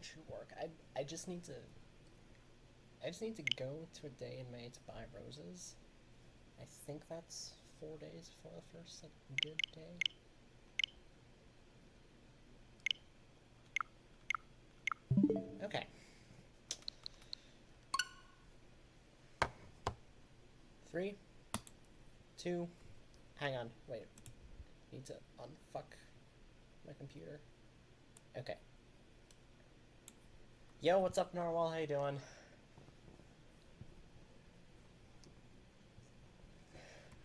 should work. I just need to go to a day in May to buy roses. I think that's 4 days before the first like good day. Okay. 3, 2, hang on, wait. Need to unfuck my computer. Okay. Yo, what's up, Narwhal? How you doing?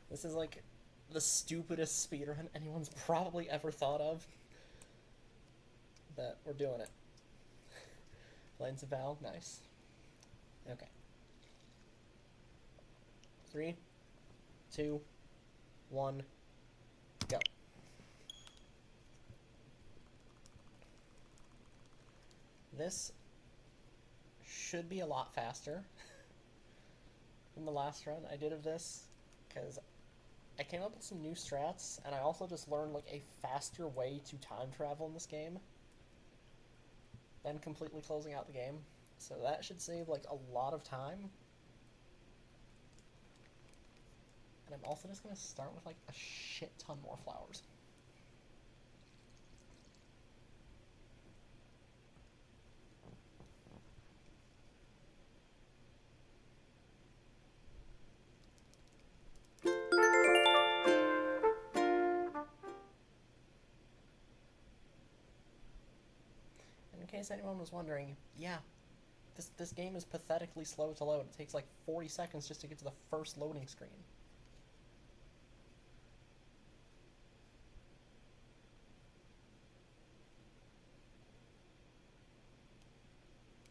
This is like the stupidest speedrun anyone's probably ever thought of. But we're doing it. Lines of Val, nice. Okay. 3, 2, 1, go. This should be a lot faster than the last run I did of this, because I came up with some new strats, and I also just learned like a faster way to time travel in this game than completely closing out the game. So that should save like a lot of time. And I'm also just gonna start with like a shit ton more flowers. In case anyone was wondering, yeah, this game is pathetically slow to load. It takes like 40 seconds just to get to the first loading screen.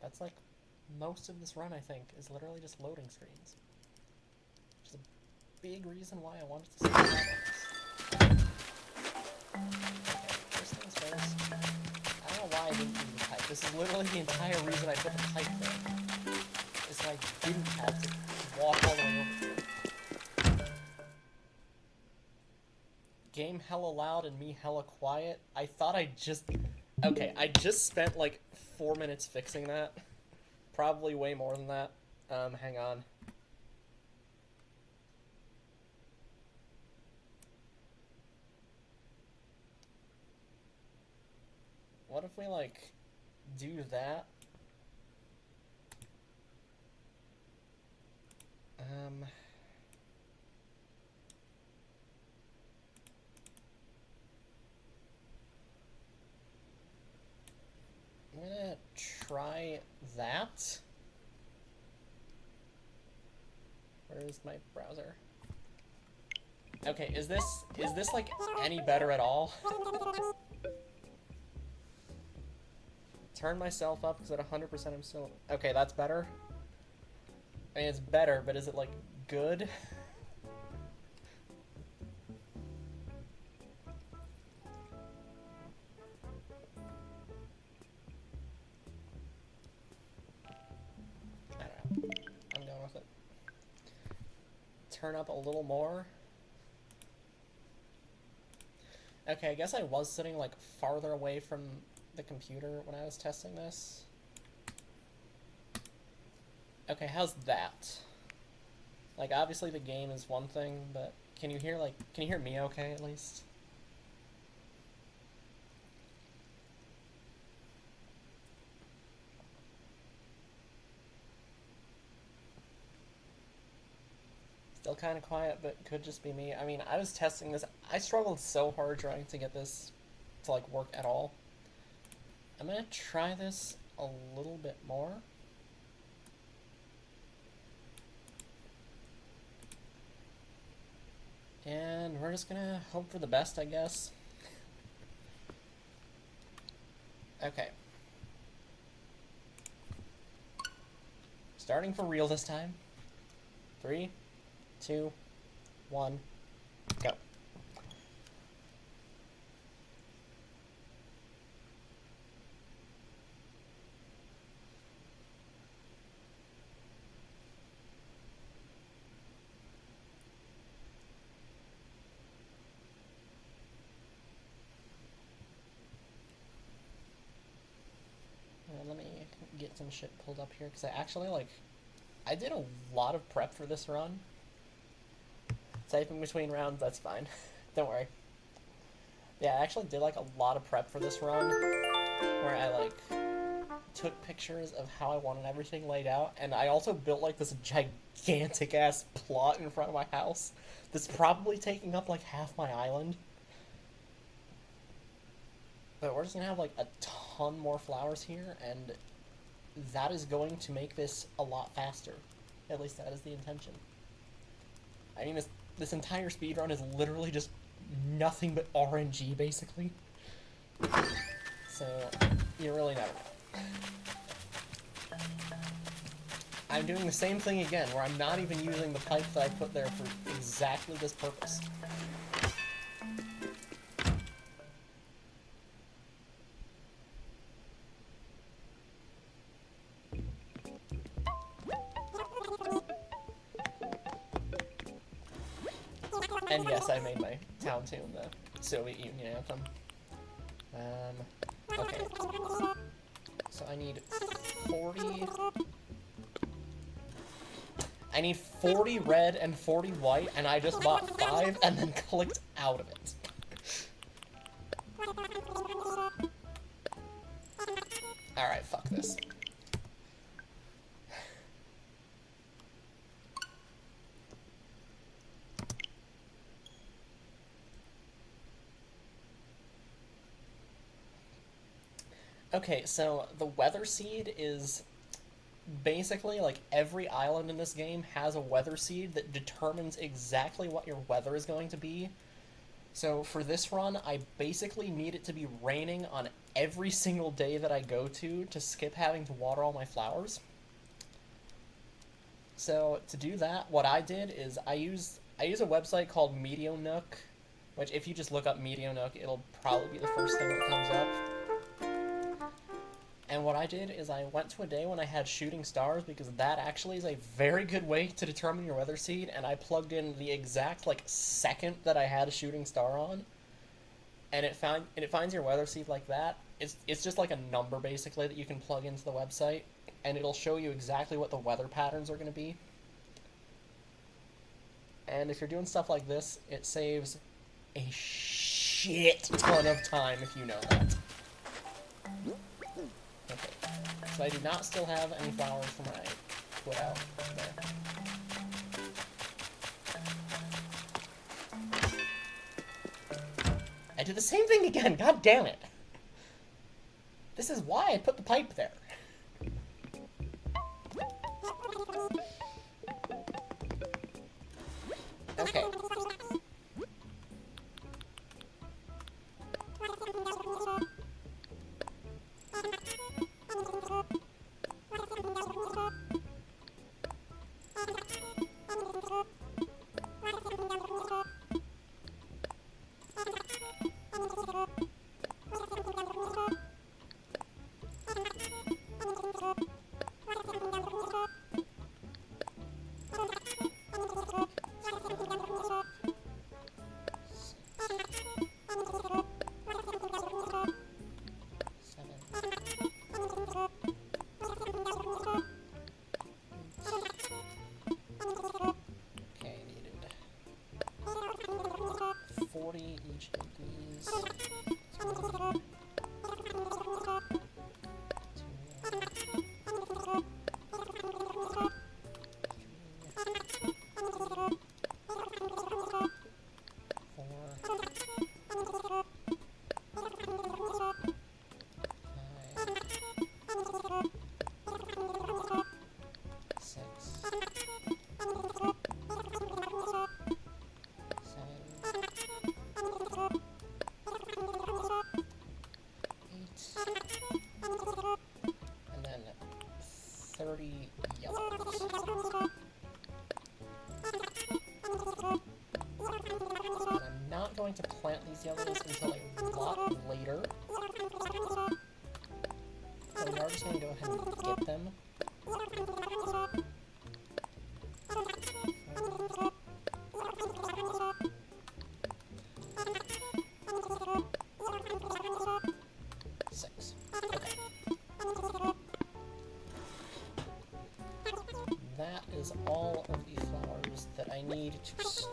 That's like most of this run, I think, is literally just loading screens. Which is a big reason why I wanted to see this. Okay, first things first. I don't know why I didn't do the pipe. This is literally the entire reason I put the pipe there. Is so I didn't have to walk all the way over here. Game hella loud and me hella quiet. I thought I just... Okay, I just spent like 4 minutes fixing that. Probably way more than that. Hang on. What if we, like, do that? I'm gonna try that. Where is my browser? Okay, is this like any better at all? Turn myself up because at 100% I'm still... Okay, that's better. I mean, it's better, but is it like good? I don't know. I'm going with it. Turn up a little more. Okay, I guess I was sitting like farther away from the computer when I was testing this. Okay, how's that? Like, obviously the game is one thing, but can you hear me okay at least? Still kind of quiet, but could just be me. I mean, I was testing this. I struggled so hard trying to get this to, like, work at all. I'm gonna try this a little bit more. And we're just gonna hope for the best, I guess. Okay. Starting for real this time. 3, 2, 1, go. Let me some shit pulled up here, because I actually, like, I did a lot of prep for this run. Typing between rounds, that's fine. Don't worry. Yeah, I actually did, like, a lot of prep for this run, where I, like, took pictures of how I wanted everything laid out, and I also built, like, this gigantic-ass plot in front of my house that's probably taking up, like, half my island. But we're just gonna have, like, a ton more flowers here, and that is going to make this a lot faster. At least that is the intention. I mean, this entire speedrun is literally just nothing but RNG, basically. So, you really never know. I'm doing the same thing again, where I'm not even using the pipe that I put there for exactly this purpose. And yes, I made my town tune the Soviet Union anthem. Okay. So I need 40... I need 40 red and 40 white, and I just bought 5 and then clicked out of it. Alright, fuck this. Okay, so the weather seed is basically, like, every island in this game has a weather seed that determines exactly what your weather is going to be. So for this run, I basically need it to be raining on every single day that I go to skip having to water all my flowers. So to do that, what I did is I use a website called Meteonook, which if you just look up Meteonook, it'll probably be the first thing that comes up. And what I did is I went to a day when I had shooting stars, because that actually is a very good way to determine your weather seed, and I plugged in the exact, like, second that I had a shooting star on, and it finds your weather seed like that. It's just like a number, basically, that you can plug into the website, and it'll show you exactly what the weather patterns are going to be. And if you're doing stuff like this, it saves a shit ton of time if you know that. Okay, so I do not still have any flowers from when I put out there. I did the same thing again, god damn it! This is why I put the pipe there. Okay. Each of these. To plant these yellows until a lot later. So we are just going to go ahead and get them.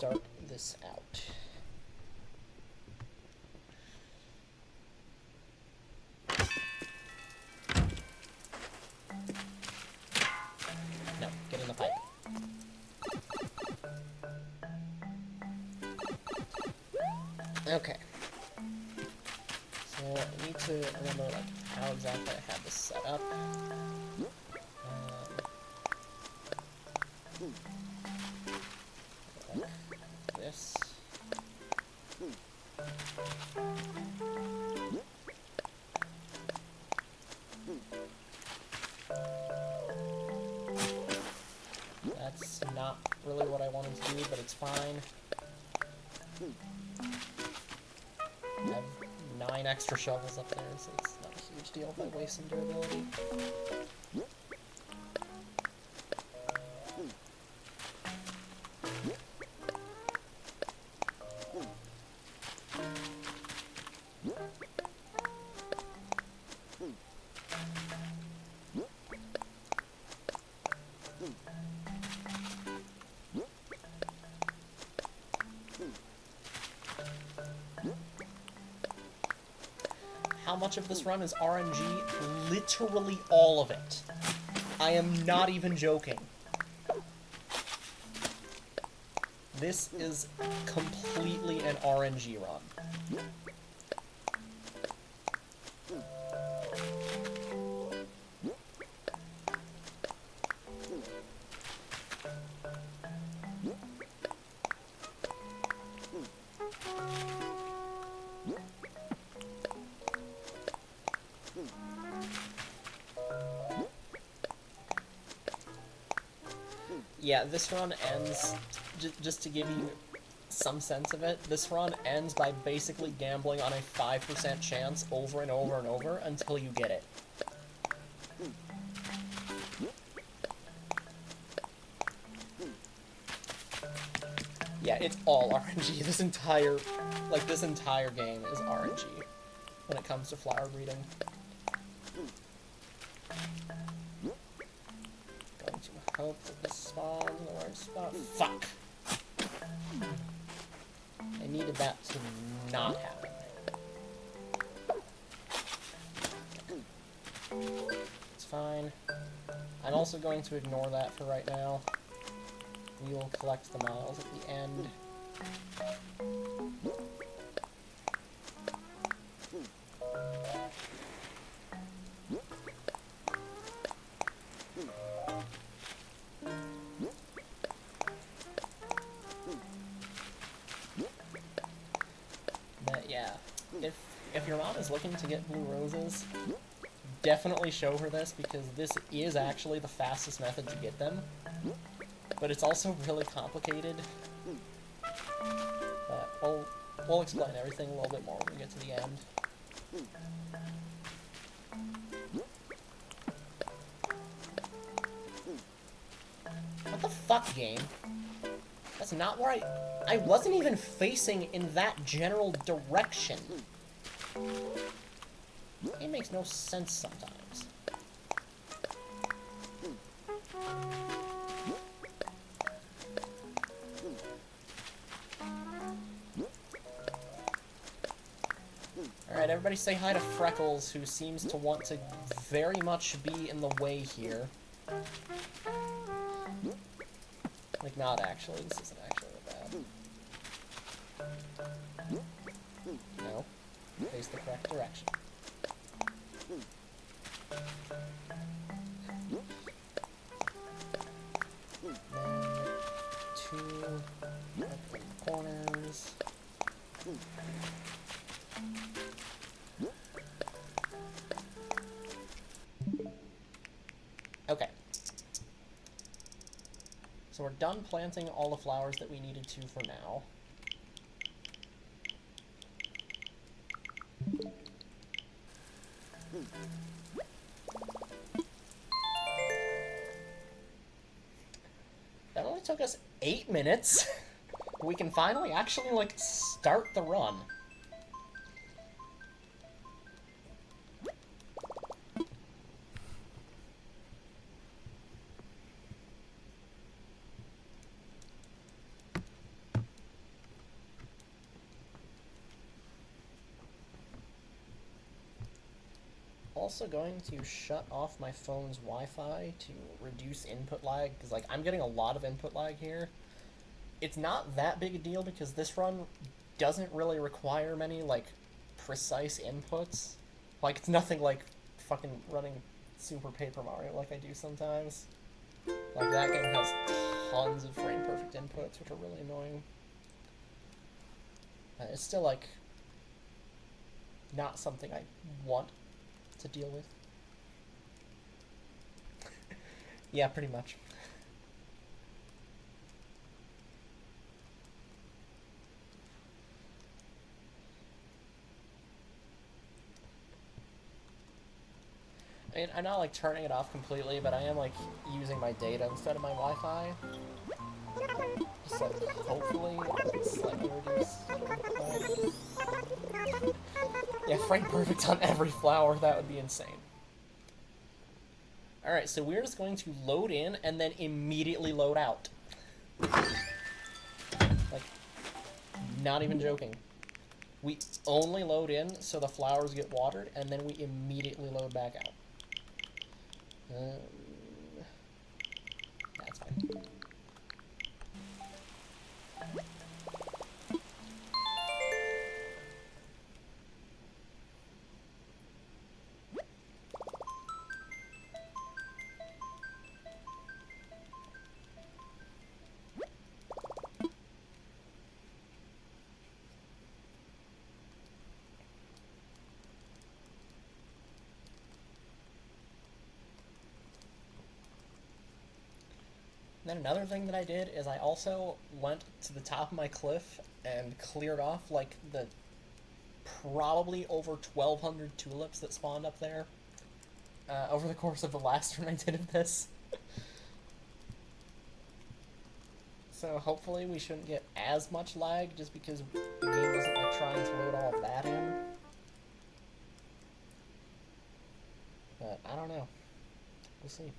start this out. No, get in the pipe. Okay. So I need to remember like how exactly I have this set up. Like this. That's not really what I wanted to do, but it's fine. I have 9 extra shovels up there, so it's not a huge deal if I waste some durability. How much of this run is RNG? Literally all of it. I am not even joking. This is completely an RNG run. Yeah, this run ends, just to give you some sense of it, this run ends by basically gambling on a 5% chance over and over and over until you get it. Yeah, it's all RNG. This entire game is RNG when it comes to flower breeding. Going to hope that this spawns in the right spot. Fuck! I needed that to not happen. It's fine. I'm also going to ignore that for right now. We will collect the miles at the end. But yeah, if your mom is looking to get blue roses, definitely show her this, because this is actually the fastest method to get them. But it's also really complicated. But we'll explain everything a little bit more when we get to the end. What the fuck, game? That's not where I wasn't even facing in that general direction. It makes no sense sometimes. Alright, everybody say hi to Freckles, who seems to want to very much be in the way here. Like, not actually. This isn't actually bad. No. Face the correct direction. Then, 2 up in the corners. Okay. So we're done planting all the flowers that we needed to for now. That only took us 8 minutes. We can finally actually, like, start the run. also going to shut off my phone's Wi-Fi to reduce input lag, because like I'm getting a lot of input lag here. It's not that big a deal because this run doesn't really require many like precise inputs. Like it's nothing like fucking running Super Paper Mario like I do sometimes. Like that game has tons of frame perfect inputs, which are really annoying. It's still like not something I want to deal with. Yeah, pretty much. I mean, I'm not like turning it off completely, but I am like using my data instead of my Wi-Fi. Just like hopefully slightly reduce. Yeah, frame perfect on every flower, that would be insane. Alright, so we're just going to load in and then immediately load out. Like, not even joking. We only load in so the flowers get watered, and then we immediately load back out. That's fine. Then another thing that I did is I also went to the top of my cliff and cleared off like the probably over 1,200 tulips that spawned up there over the course of the last run I did of this. So hopefully we shouldn't get as much lag just because the game isn't like trying to load all of that in. But I don't know. We'll see.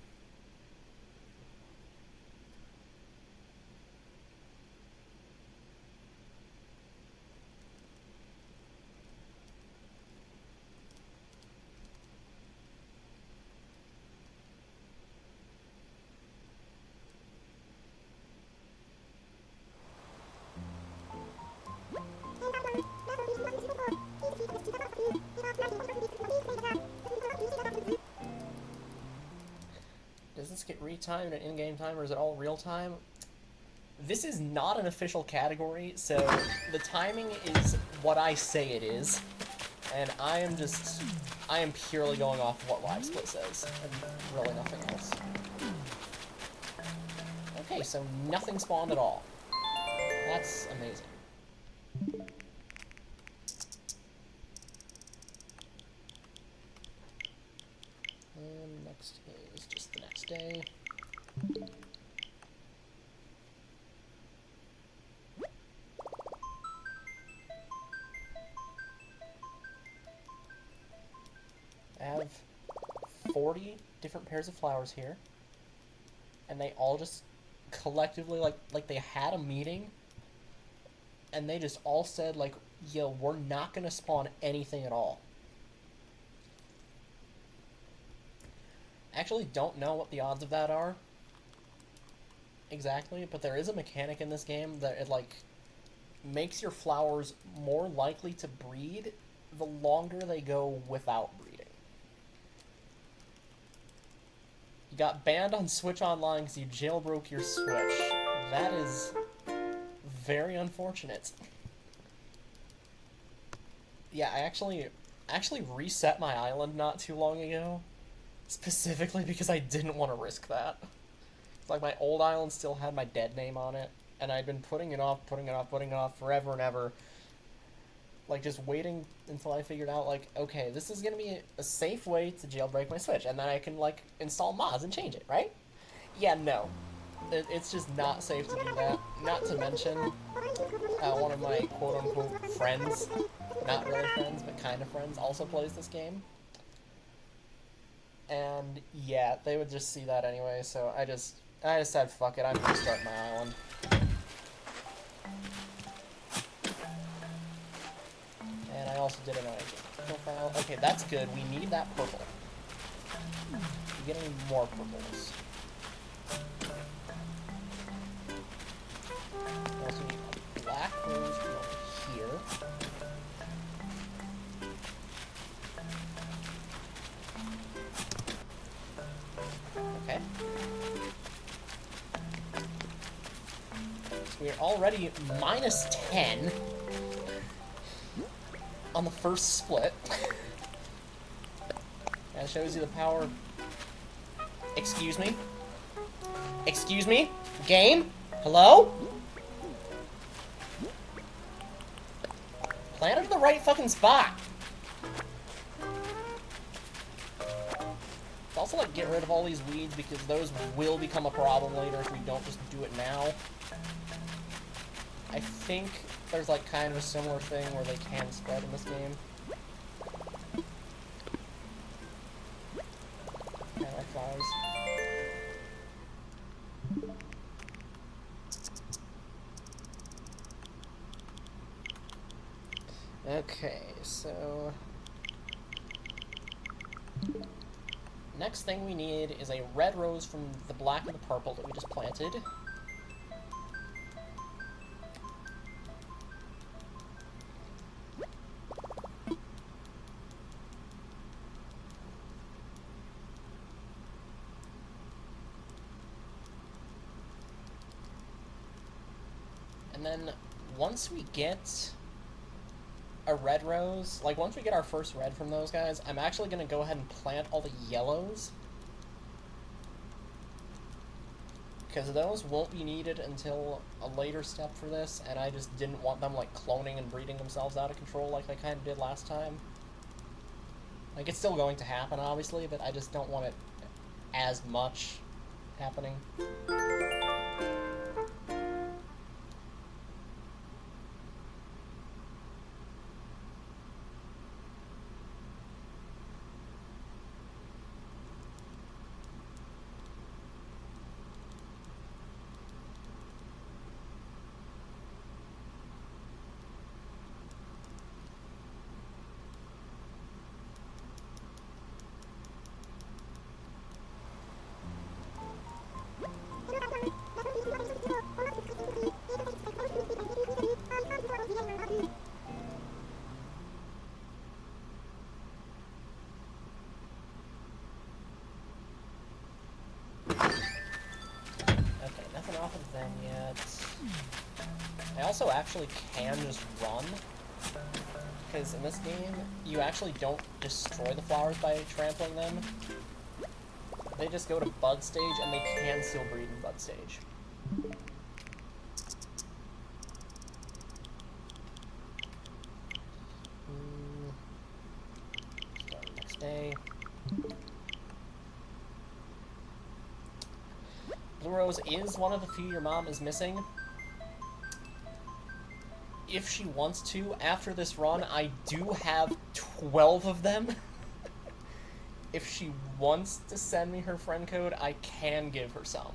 Does this get retimed and in-game time, or is it all real-time? This is not an official category, so the timing is what I say it is, and I am purely going off of what LiveSplit says, and really nothing else. Okay, so nothing spawned at all. That's amazing. And next is just the next day. I have 40 different pairs of flowers here, and they all just collectively, like they had a meeting, and they just all said, like, yo, we're not gonna spawn anything at all. Actually don't know what the odds of that are exactly, but there is a mechanic in this game that it like makes your flowers more likely to breed the longer they go without breeding. You got banned on Switch Online because you jailbroke your Switch. That is very unfortunate. Yeah, I actually reset my island not too long ago, specifically because I didn't want to risk that. Like, my old island still had my dead name on it, and I'd been putting it off forever and ever. Like, just waiting until I figured out, like, okay, this is gonna be a safe way to jailbreak my Switch, and then I can, like, install mods and change it, right? Yeah, no. It's just not safe to do that. Not to mention, one of my quote-unquote friends, not really friends, but kind of friends, also plays this game. And, yeah, they would just see that anyway, so I just said, fuck it, I'm gonna start my island. And I also did an IGN profile. Okay, that's good. We need that purple. You get any more purples? You also need a black rose from over here. Okay. So we're already minus 10 on the first split. That shows you the power. Excuse me? Excuse me? Game? Hello? Planted in the right fucking spot. Also, like, get rid of all these weeds, because those will become a problem later if we don't just do it now. I think there's, like, kind of a similar thing where they can spread in this game. Kind of like flowers. Okay, so... next thing we need is a red rose from the black and the purple that we just planted. And then once we get a red rose, like once we get our first red from those guys, I'm actually going to go ahead and plant all the yellows. Because those won't be needed until a later step for this, and I just didn't want them like cloning and breeding themselves out of control like they kind of did last time. Like, it's still going to happen, obviously, but I just don't want it as much happening. Them yet. I also actually can just run, because in this game, you actually don't destroy the flowers by trampling them. They just go to bud stage, and they can still breed in bud stage. Start next day. Blue Rose is one of the few your mom is missing. If she wants to, after this run, I do have 12 of them. If she wants to send me her friend code, I can give her some.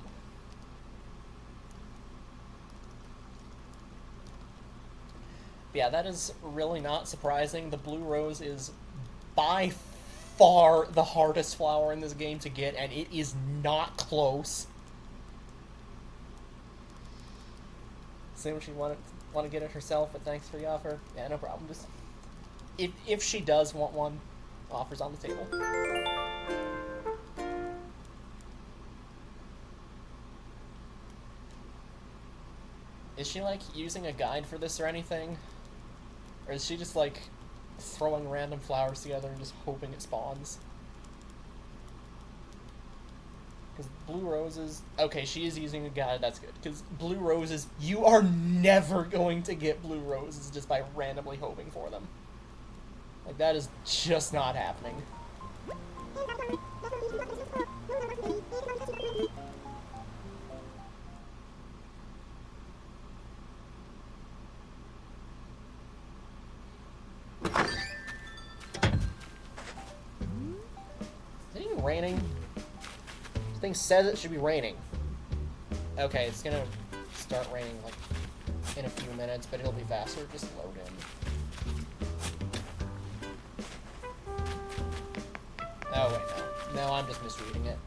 But yeah, that is really not surprising. The Blue Rose is by far the hardest flower in this game to get, and it is not close. Assume she want to get it herself, but thanks for the offer. Yeah, no problem. Just if she does want one, offer's on the table. Is she like using a guide for this or anything? Or is she just like throwing random flowers together and just hoping it spawns? Because blue roses... okay, she is using a guide, that's good. Because blue roses, you are never going to get blue roses just by randomly hoping for them. Like, that is just not happening. Is it even raining? Thing says it should be raining. Okay, it's gonna start raining like in a few minutes, but it'll be faster. Just load in. Oh wait, no. No, I'm just misreading it.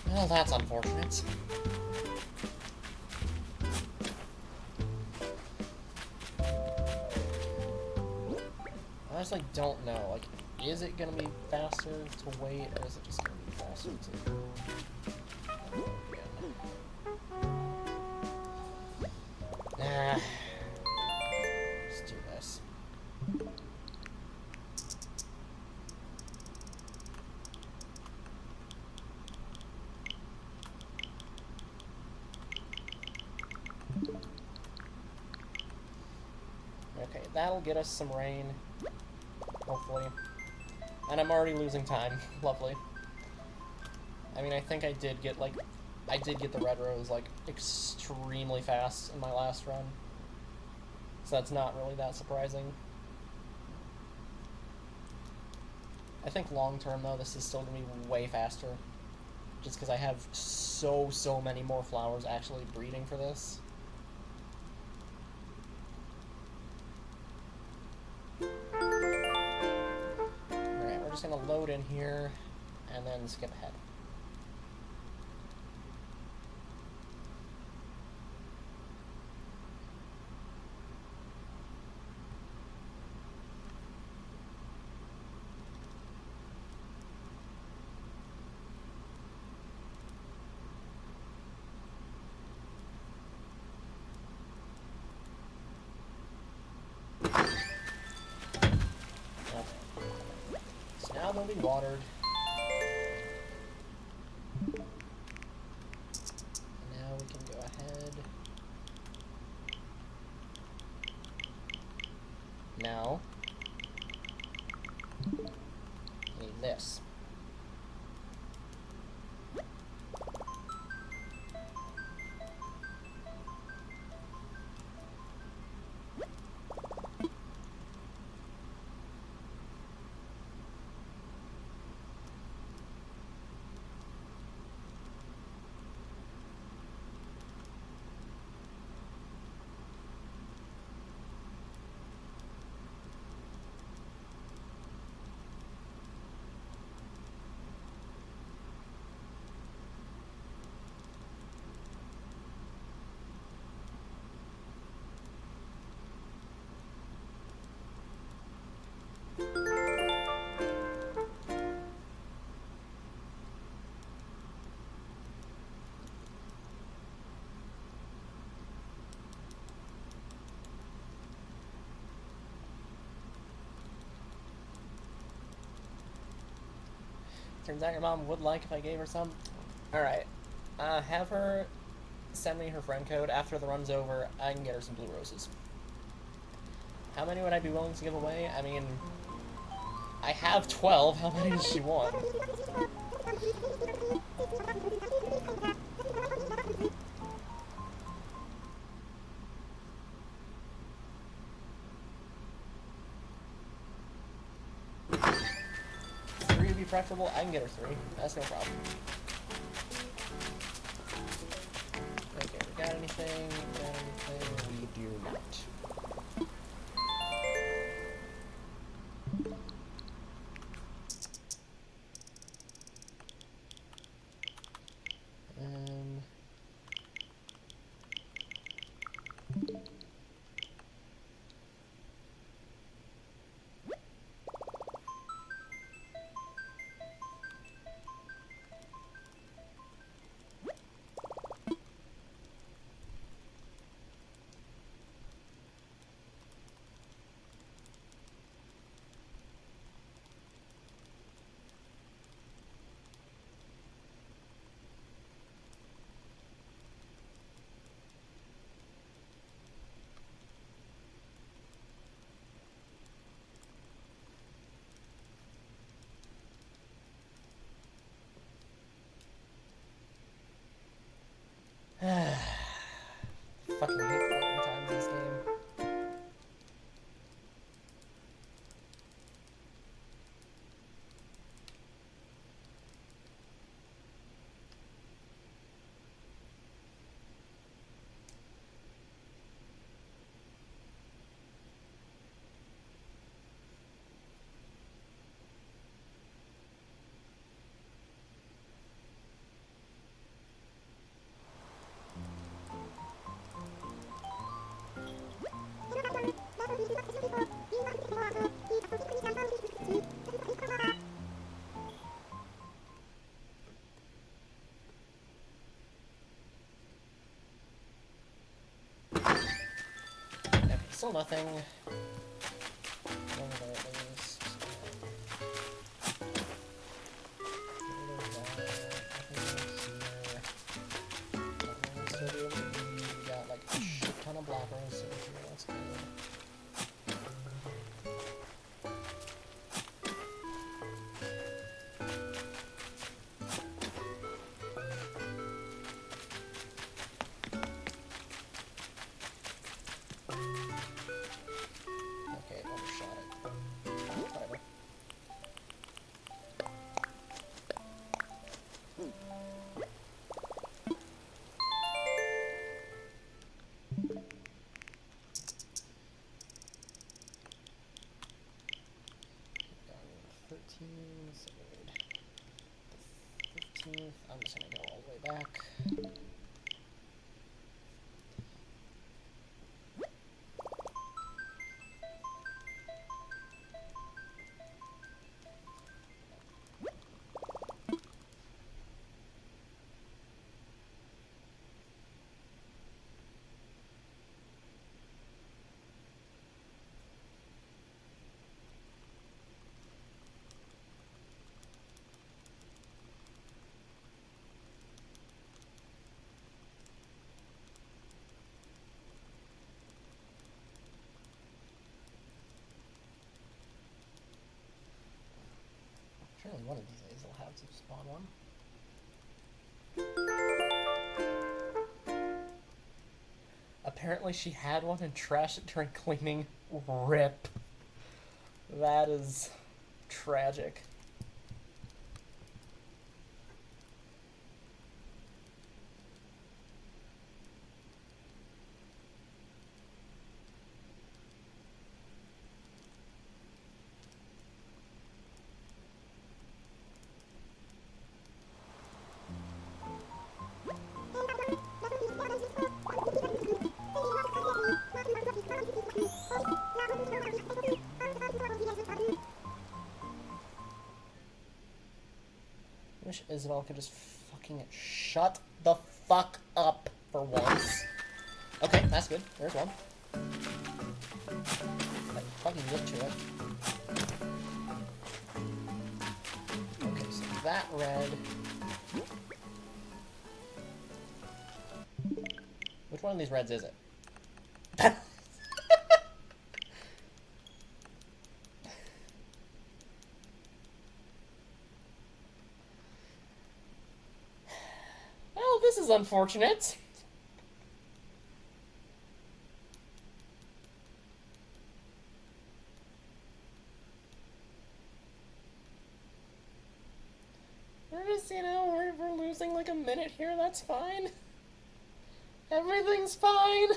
Well, that's unfortunate. I honestly don't know. Like, is it gonna be faster to wait, or is it just gonna be faster to go again? Nah. Let's do this. Okay, that'll get us some rain. Hopefully. And I'm already losing time. Lovely. I mean, I think I did get the red rose, like, extremely fast in my last run. So that's not really that surprising. I think long term, though, this is still going to be way faster. Just because I have so many more flowers actually breeding for this. Alright, we're just going to load in here and then skip ahead. Now they'll be watered. And now we can go ahead. Now, need this. Turns out your mom would like if I gave her some. Alright. Have her send me her friend code. After the run's over, I can get her some blue roses. How many would I be willing to give away? I mean, I have 12. How many does she want? Three would be preferable. I can get her 3. That's no problem. Okay, we got anything? We do not. Still nothing. Over there at least. Still be able to be, we got like a shit ton of black rose over here, that's good. Okay, overshot it. Whatever. I'm just gonna go all the way back. Surely one of these days I'll have to spawn one. Apparently she had one and trashed it during cleaning. RIP. That is tragic. I wish Isabel could just fucking shut the fuck up for once. Okay, that's good. There's one. I fucking get to it. Okay, so that red. Which one of these reds is it? Well, this is unfortunate. We're just, you know, we're losing like a minute here, that's fine. Everything's fine.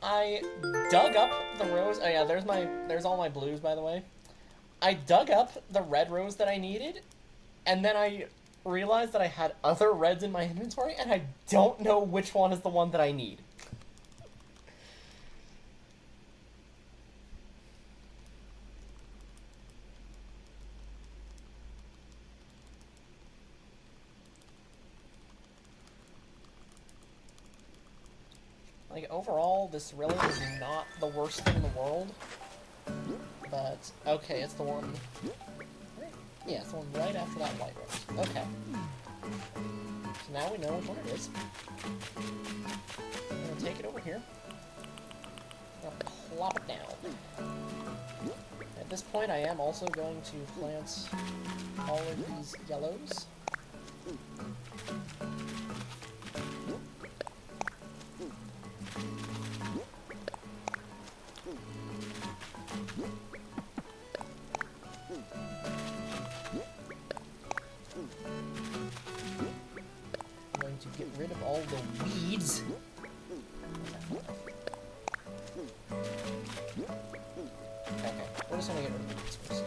I dug up the rose. Oh yeah, there's all my blues, by the way. I dug up the red rose that I needed, and then I realized that I had other reds in my inventory, and I don't know which one is the one that I need. Like, overall, this really is not the worst thing in the world. But, okay, it's the one... Yeah, it's the one right after that white rose. Okay. So now we know which one it is. I'm gonna take it over here. I'm gonna plop it down. At this point, I am also going to plant all of these yellows. I'm going to get rid of all the weeds. Okay, we're just gonna get rid of the weeds first.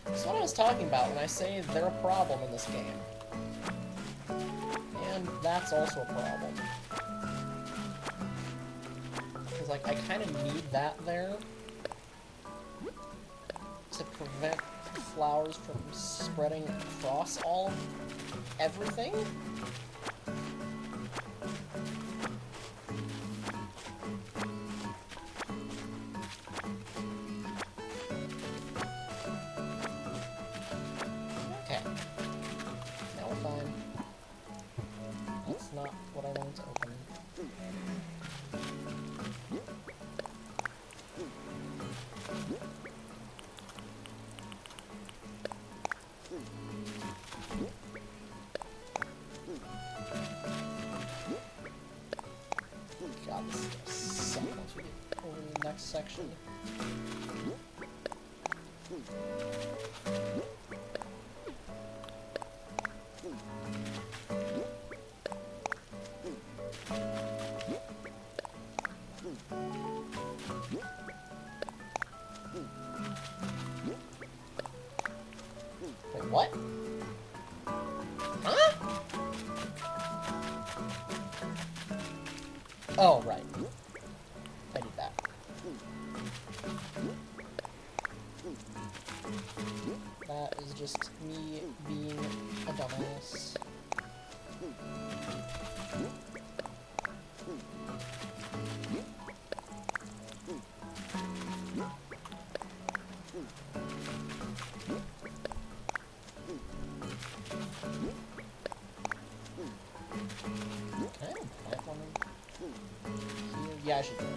This is what I was talking about when I say they're a problem in this game. And that's also a problem. Because, like, I kind of need that there to prevent flowers from spreading across all of everything. actually. Wait, what? Huh? Oh, right. I did that. That is just me being a dumbass. Can I have a platform here? Yeah, I should do it.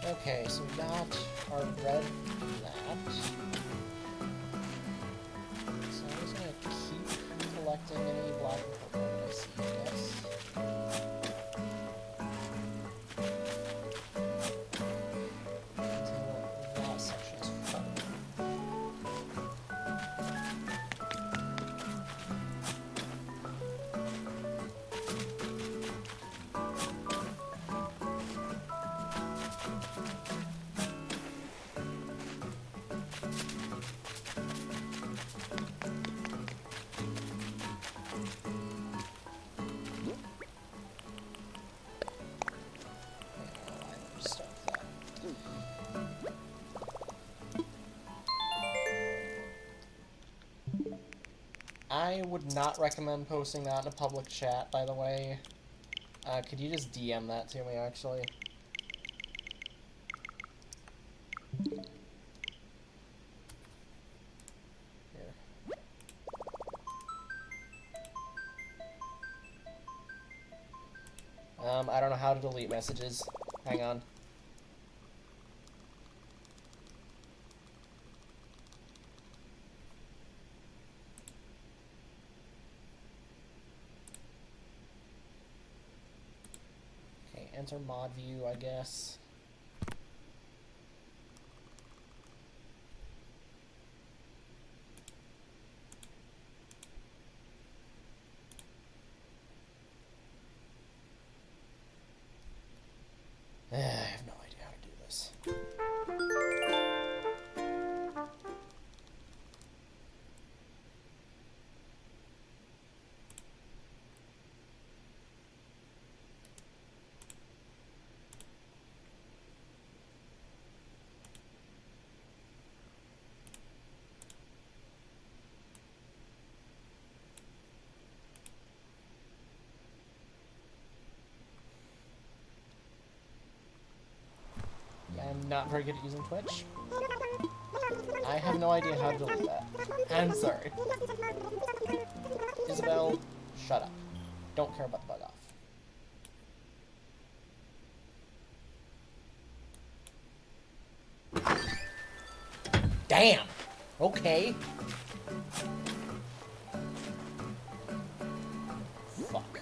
Okay, so we got our red that. So I'm just gonna keep collecting any black and purple that I see, I guess. Until that section is full. I would not recommend posting that in a public chat, by the way. Could you just DM that to me, actually? Here. I don't know how to delete messages. Hang on. Enter mod view, I guess. I have no idea how to do this. I'm not very good at using Twitch. I have no idea how to delete that. I'm sorry. Isabel, shut up. Don't care about the bug off. Damn! Okay. Fuck.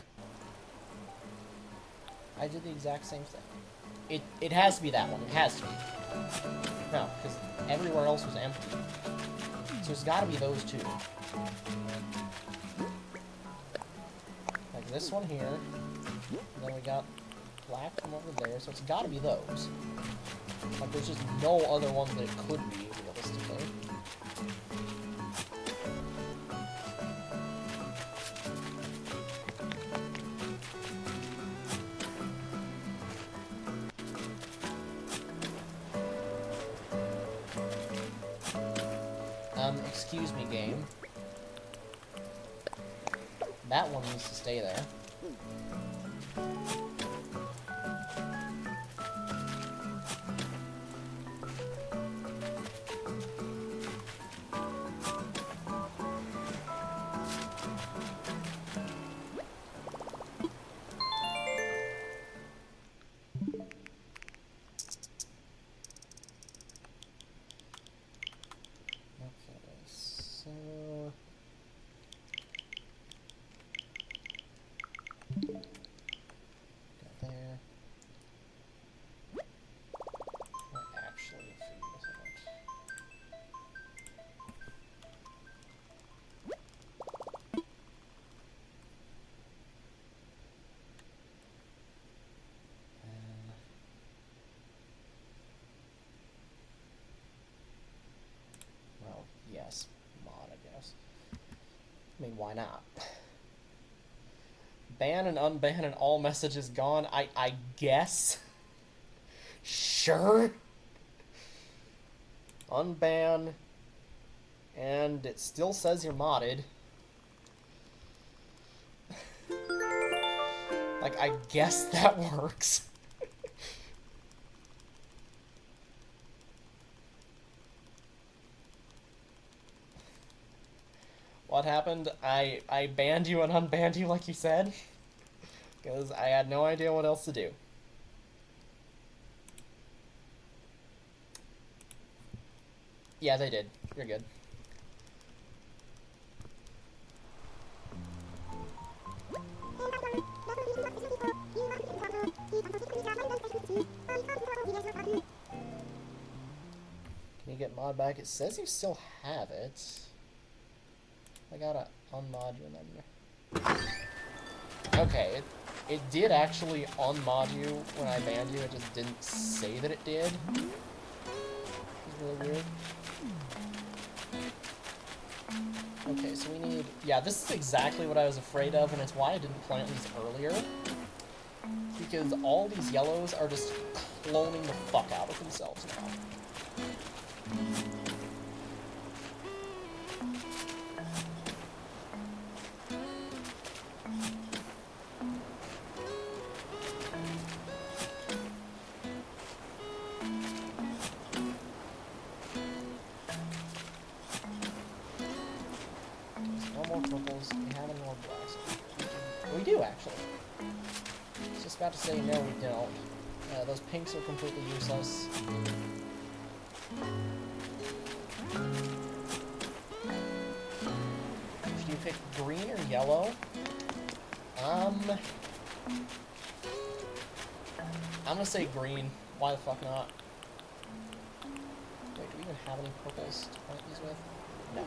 I did the exact same thing. It has to be that one. It has to be. No, because everywhere else was empty. So it's gotta be those two. Like this one here. And then we got black from over there, so it's gotta be those. Like there's just no other ones that it could be, realistically. Excuse me, game. That one needs to stay there. I mean, why not? Ban and unban and all messages gone. I guess. Sure. Unban. And it still says you're modded. Like, I guess that works. What happened? I banned you and unbanned you like you said. Because I had no idea what else to do. Yeah, they did. You're good. Can you get mod back? It says you still have it. I gotta unmod you and then... Okay, it did actually unmod you when I banned you, it just didn't say that it did. It's really weird. Okay, so we need... Yeah, this is exactly what I was afraid of, and it's why I didn't plant these earlier. Because all these yellows are just cloning the fuck out of themselves now. We do, actually. I was just about to say, no, we don't. Those pinks are completely useless. Should you pick green or yellow? I'm gonna say green. Why the fuck not? Wait, do we even have any purples to plant these with? No.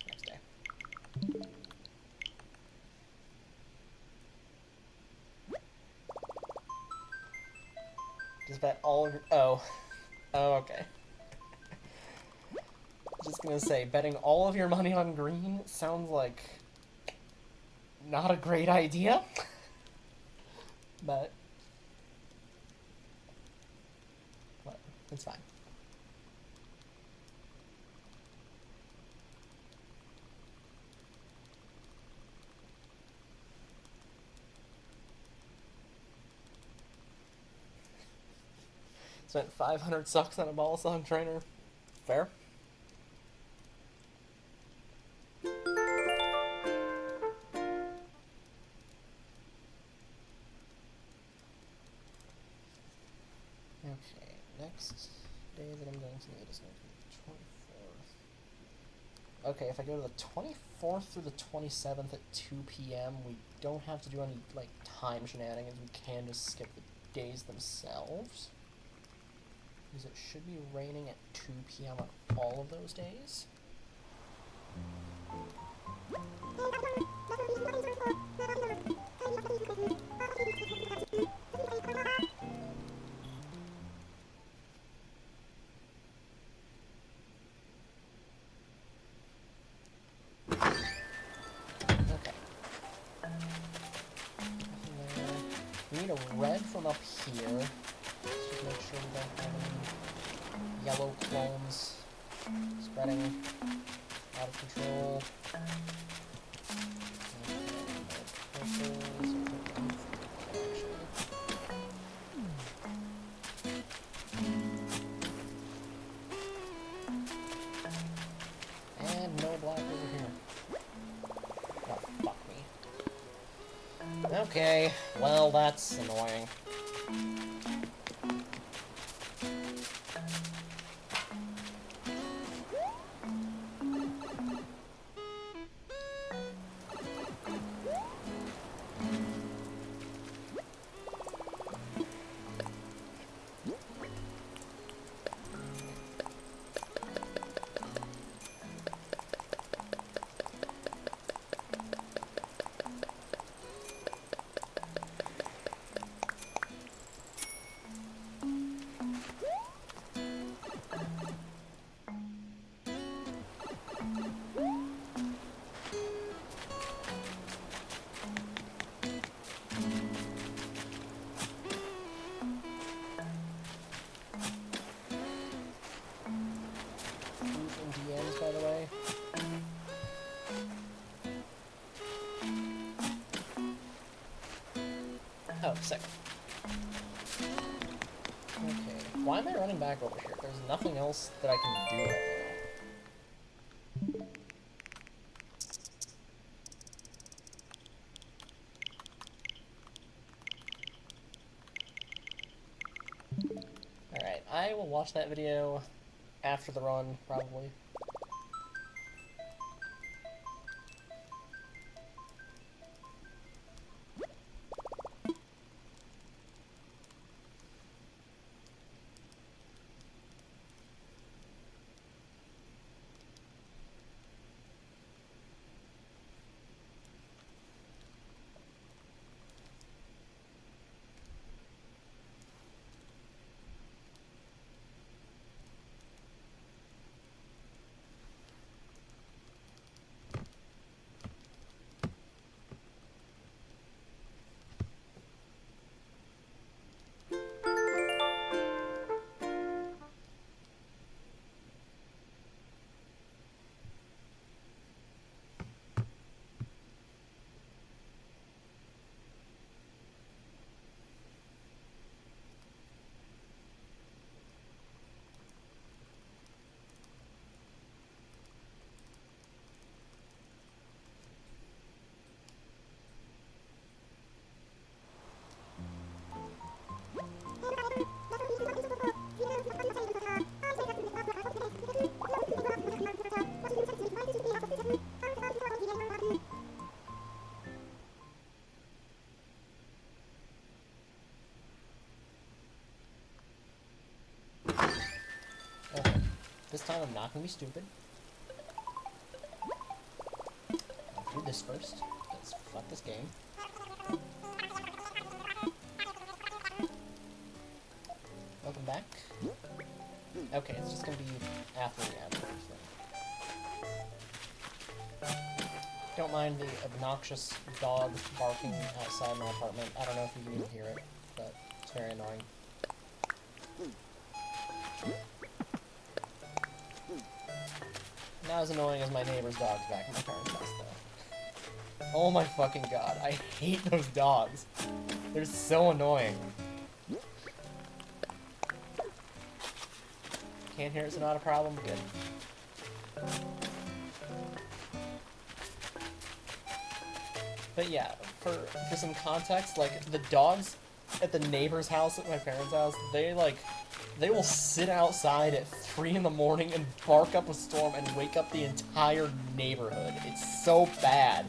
Next day. Just bet all of your... Oh. Oh, okay. Just gonna say, betting all of your money on green sounds like not a great idea. But it's fine. Spent 500 sucks on a ball song trainer. Fair. Okay, next day that I'm going to need is going to be the 24th. Okay, if I go to the 24th through the 27th at 2 p.m., we don't have to do any, like, time shenanigans. We can just skip the days themselves. Because it should be raining at 2 p.m. on all of those days. Okay. We need a red from up here. Just make sure we don't have any yellow clones spreading out of control. And no black over here. Oh, fuck me. Okay, well, that's annoying. Oh, sick. Okay, why am I running back over here? There's nothing else that I can do right now. Alright, I will watch that video after the run, probably. Okay, this time I'm not gonna be stupid. I'll do this first, because fuck this game. Welcome back. Okay, it's just gonna be after the ad first. Don't mind the obnoxious dog barking outside my apartment. I don't know if you can even hear it, but it's very annoying. Not as annoying as my neighbor's dogs back in my parents' house, though. Oh my fucking god, I hate those dogs. They're so annoying. Can't hear it's not a problem? Good. But yeah, for some context, like, the dogs at the neighbor's house at my parents' house, they will sit outside at 3 in the morning and bark up a storm and wake up the entire neighborhood. It's so bad.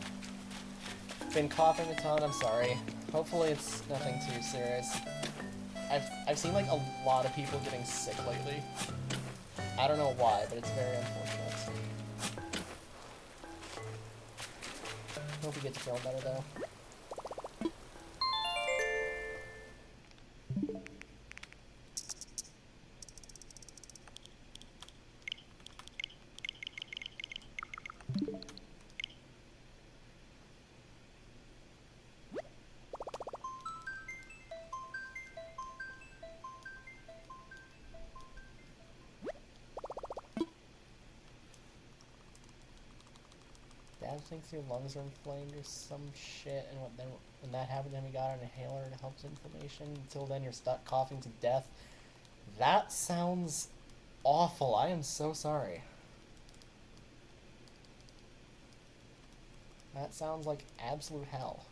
Been coughing a ton, I'm sorry. Hopefully it's nothing too serious. I've seen like a lot of people getting sick lately. I don't know why, but it's very unfortunate. Hope you get to feel better though. Dad thinks your lungs are inflamed or some shit, and when that happened, then we got an inhaler to help inflammation. Until then, you're stuck coughing to death. That sounds awful. I am so sorry. That sounds like absolute hell.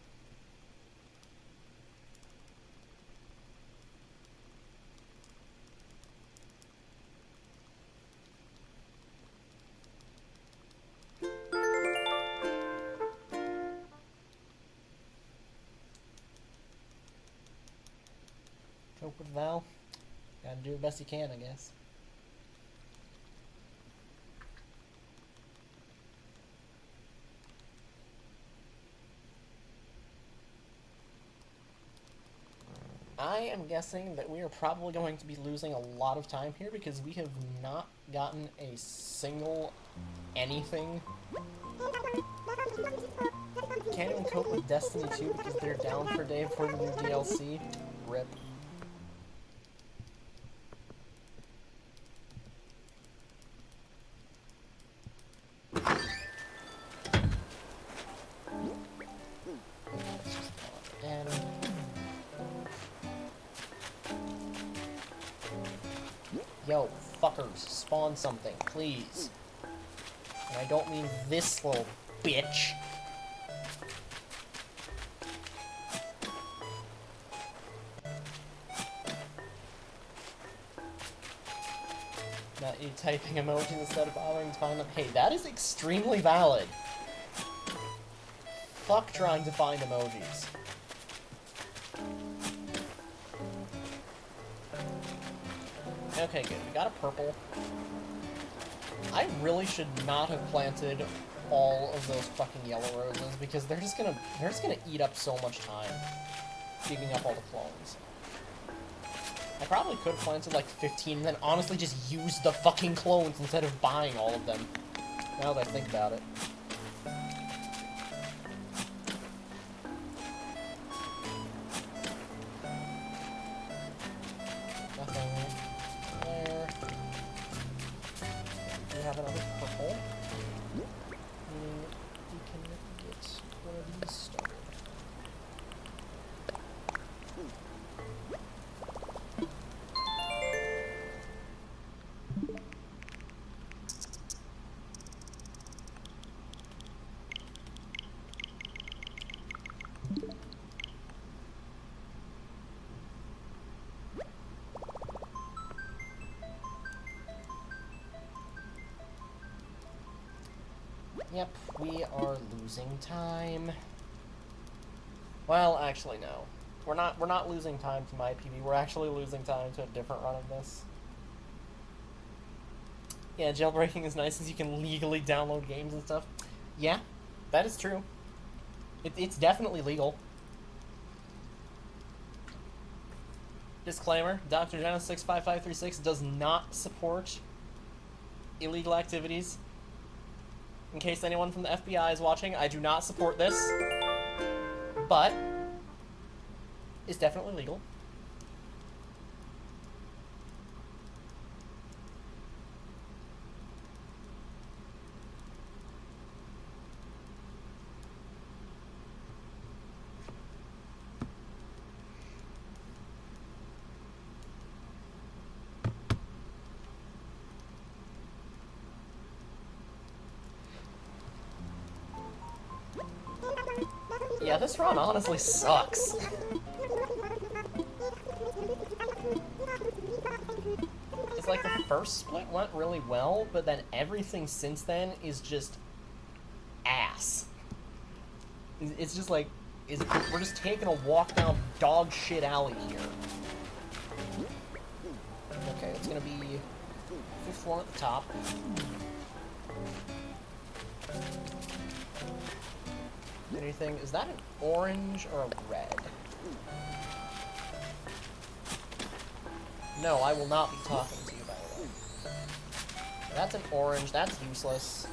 Cope with Val. Gotta do the best you can, I guess. I am guessing that we are probably going to be losing a lot of time here because we have not gotten a single anything. Can't even cope with Destiny 2 because they're down for a day before the new DLC. RIP. Yo, fuckers, spawn something, please. And I don't mean this little bitch. Not you typing emojis instead of bothering to find them. Hey, that is extremely valid. Fuck trying to find emojis. Okay, good. We got a purple. I really should not have planted all of those fucking yellow roses because they're just gonna eat up so much time digging up all the clones. I probably could have planted like 15 and then honestly just used the fucking clones instead of buying all of them. Now that I think about it. Have another purple. And we can get one of these started. Yep, we are losing time. Well, actually, no. We're not losing time to my PB. We're actually losing time to a different run of this. Yeah, jailbreaking is nice since you can legally download games and stuff. Yeah, that is true. It's definitely legal. Disclaimer, Dr. Genesis 65536 does not support illegal activities. In case anyone from the FBI is watching, I do not support this, but it's definitely legal. Yeah, this run honestly sucks. It's like the first split went really well, but then everything since then is just ass. It's just like, we're just taking a walk down dog shit alley here. Okay, it's gonna be 5th one at the top. Anything? Is that an orange or a red? No, I will not be talking to you, by the way. That's an orange. That's useless.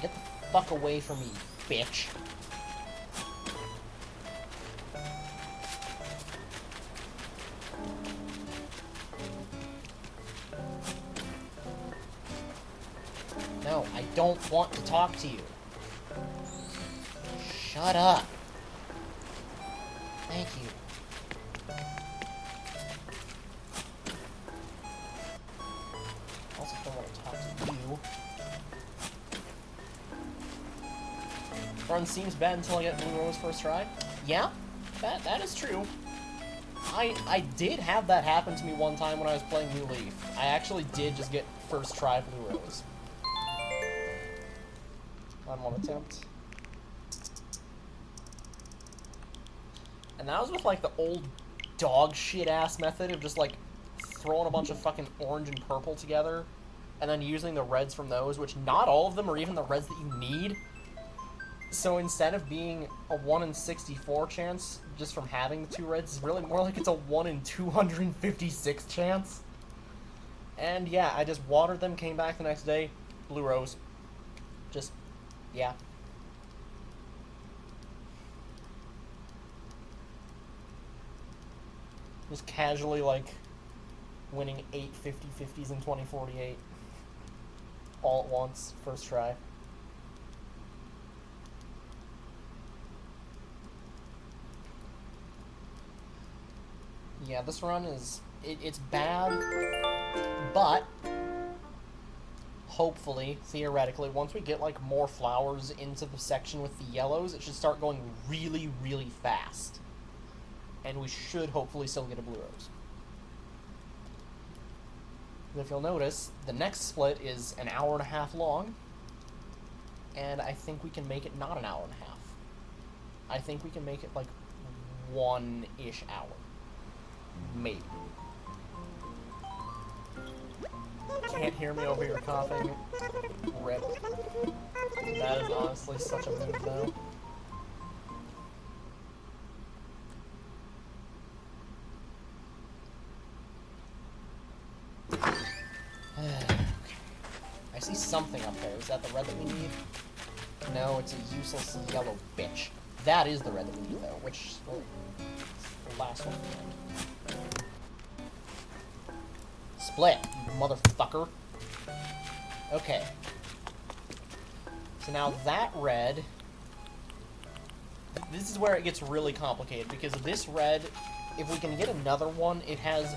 Get the fuck away from me, bitch. No, I don't want to talk to you. Shut up. Thank you. Also don't want to talk to you. Run seems bad until I get Blue Rose first try. Yeah, that is true. I did have that happen to me one time when I was playing New Leaf. I actually did just get first try Blue Rose. On one attempt. And that was with like the old dog shit ass method of just like throwing a bunch of fucking orange and purple together and then using the reds from those, which not all of them are even the reds that you need. So instead of being a 1 in 64 chance just from having the 2 reds, it's really more like it's a 1 in 256 chance. And yeah, I just watered them, came back the next day, Blue Rose. Just, yeah. Just casually, like, winning 8 50-50s in 2048. All at once, first try. Yeah, this run is... it's bad, but... hopefully, theoretically, once we get, like, more flowers into the section with the yellows, it should start going really, really fast. And we should hopefully still get a blue rose. And if you'll notice, the next split is an hour and a half long, and I think we can make it not an hour and a half. I think we can make it, like, 1-ish hour. Maybe. Can't hear me over here coughing. Rip. That is honestly such a move, though. I see something up there. Is that the red that we need? No, it's a useless yellow bitch. That is the red that we need, though, which... well, it's the last one. Split, you motherfucker. Okay. So now that red... this is where it gets really complicated, because this red, if we can get another one, it has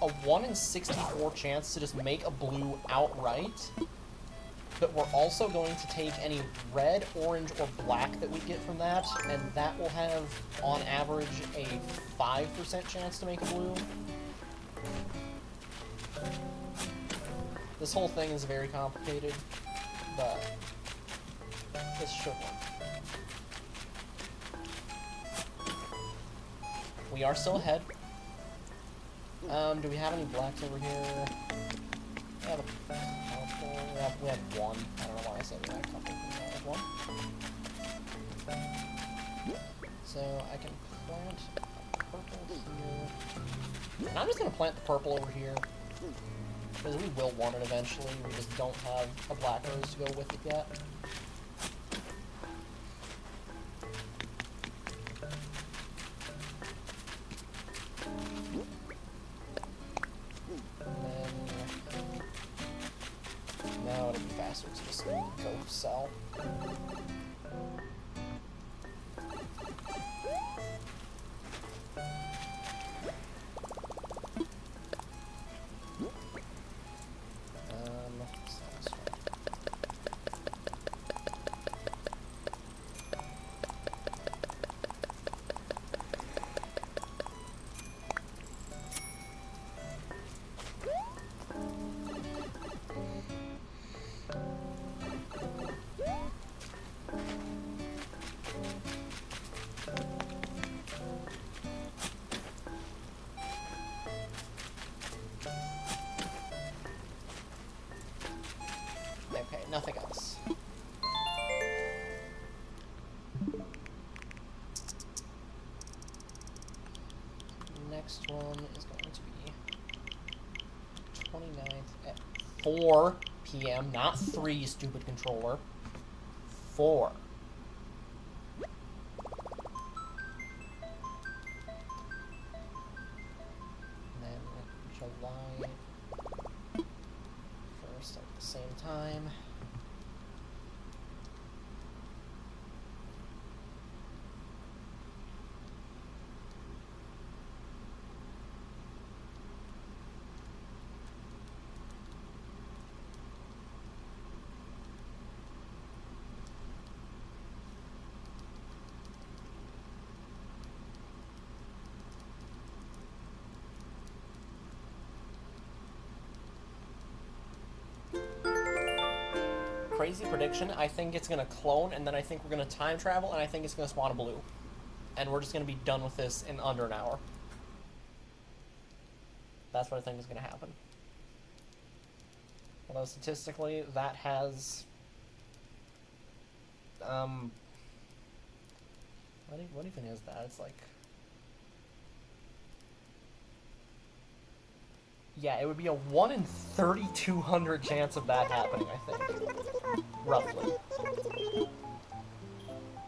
a 1 in 64 chance to just make a blue outright. But we're also going to take any red, orange, or black that we get from that, and that will have, on average, a 5% chance to make a blue. This whole thing is very complicated, but this should work. We are still ahead. Do we have any blacks over here? We have a couple. We have one. I don't know why I said we had a couple. We have one. So I can plant a purple here. And I'm just going to plant the purple over here. Because we will want it eventually. We just don't have a black rose to go with it yet. Now it'll be faster to just go sell. Okay, nothing else. Next one is going to be 29th at 4 p.m., not 3, you stupid controller. 4. And then July 1st at the same time. Crazy prediction. I think it's going to clone, and then I think we're going to time travel, and I think it's going to spawn a blue. And we're just going to be done with this in under an hour. That's what I think is going to happen. Although statistically, that has... What even is that? It's like... yeah, it would be a 1 in 3,200 chance of that happening, I think. Roughly.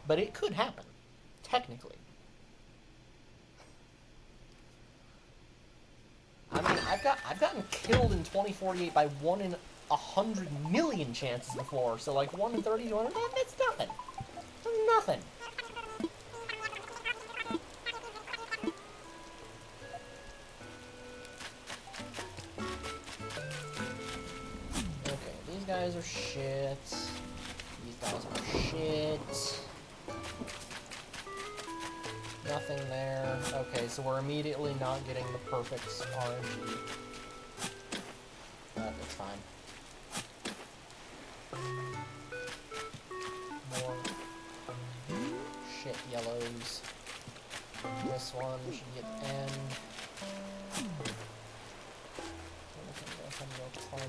But it could happen. Technically. I mean, I've gotten killed in 2048 by 1 in 100 million chances before, so like 1 in 3,200, that's nothing. That's nothing. shit. These guys are shit. Nothing there. Okay, so we're immediately not getting the perfect RNG. But it's fine. More shit yellows. This one should get end.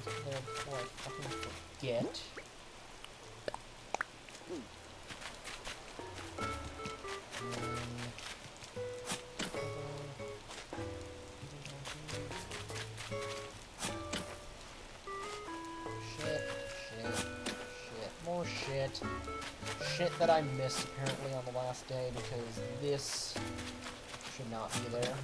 There before I fucking forget. More shit. Shit that I missed apparently on the last day because this should not be there.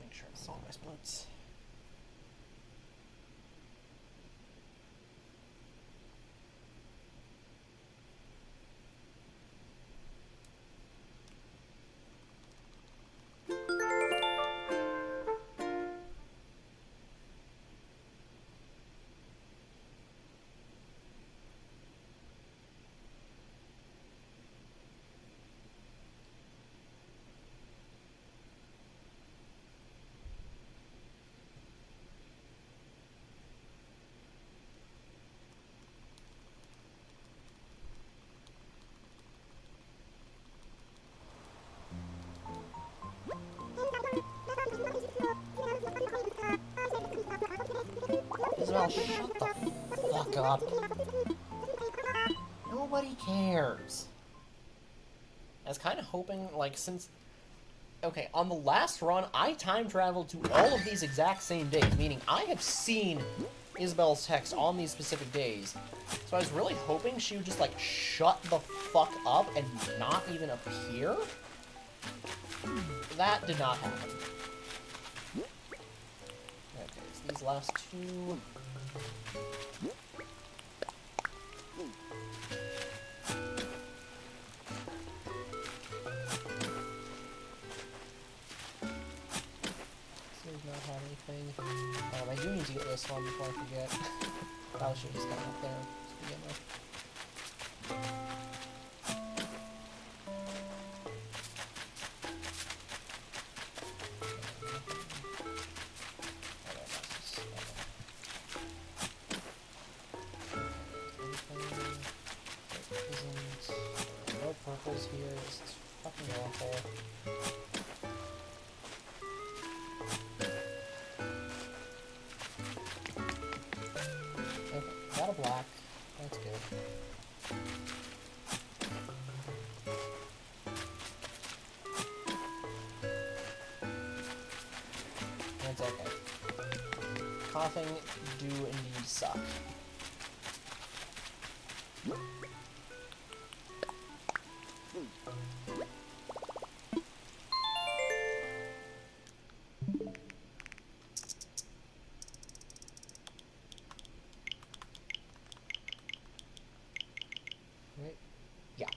Make sure I saw my splits. Isabel, shut the fuck up. Nobody cares. I was kind of hoping, like, since... Okay, on the last run, I time traveled to all of these exact same days, meaning I have seen Isabel's text on these specific days. So I was really hoping she would just, like, shut the fuck up and not even appear. That did not happen. Okay, so these last two... Not anything. I do need to get this one before I forget. Probably should have just gone up there to begin with. No purples here. This is fucking awful. Got a black. That's good. That's okay. Coughing do indeed suck. Right? Yeah.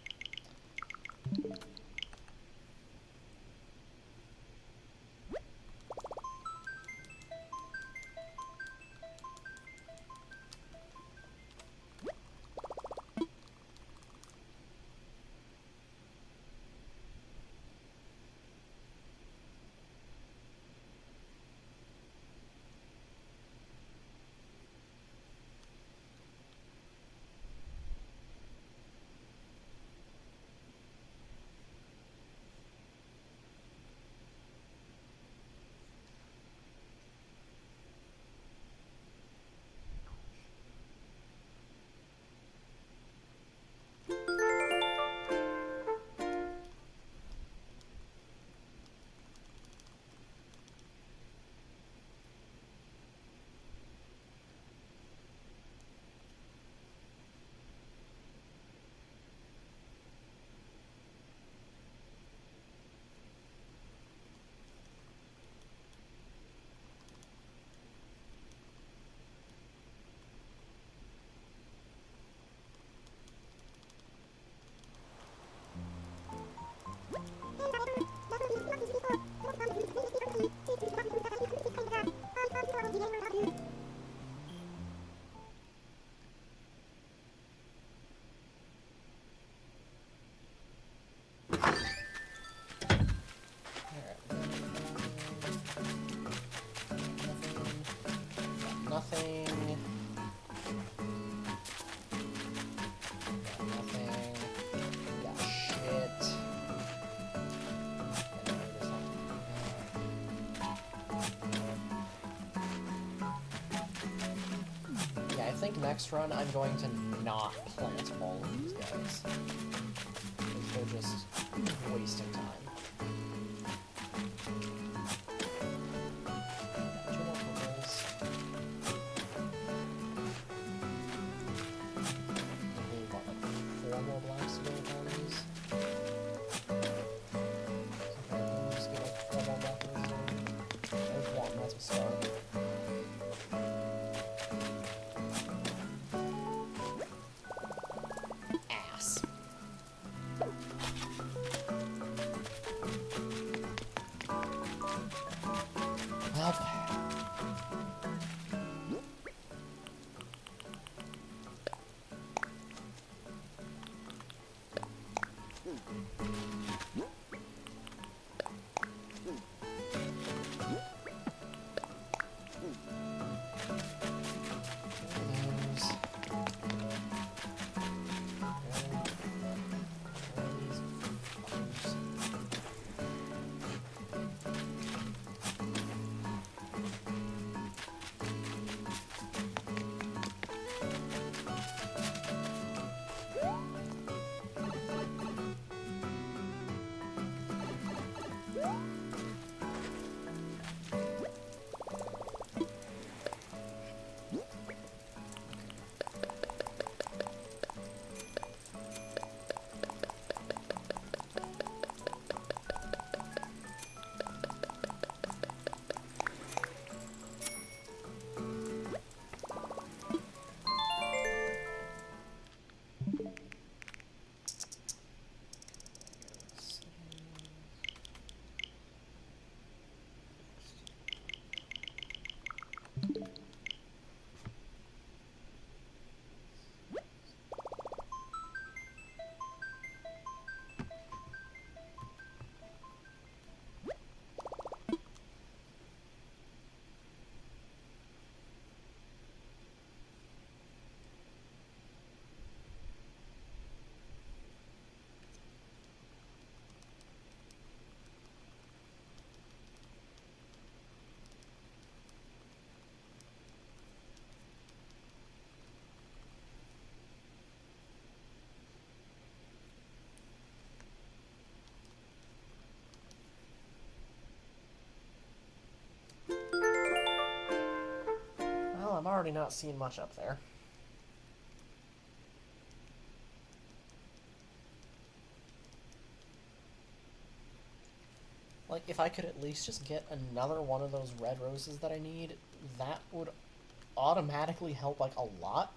next run, I'm going to not plant all of these guys. Because they're just wasting time. Two more purples. We've got like 4 more blacks to go with all these. Okay, just get like 4 more black roses over. There's one, that's a start. I'm already not seeing much up there. Like, if I could at least just get another one of those red roses that I need, that would automatically help, like, a lot.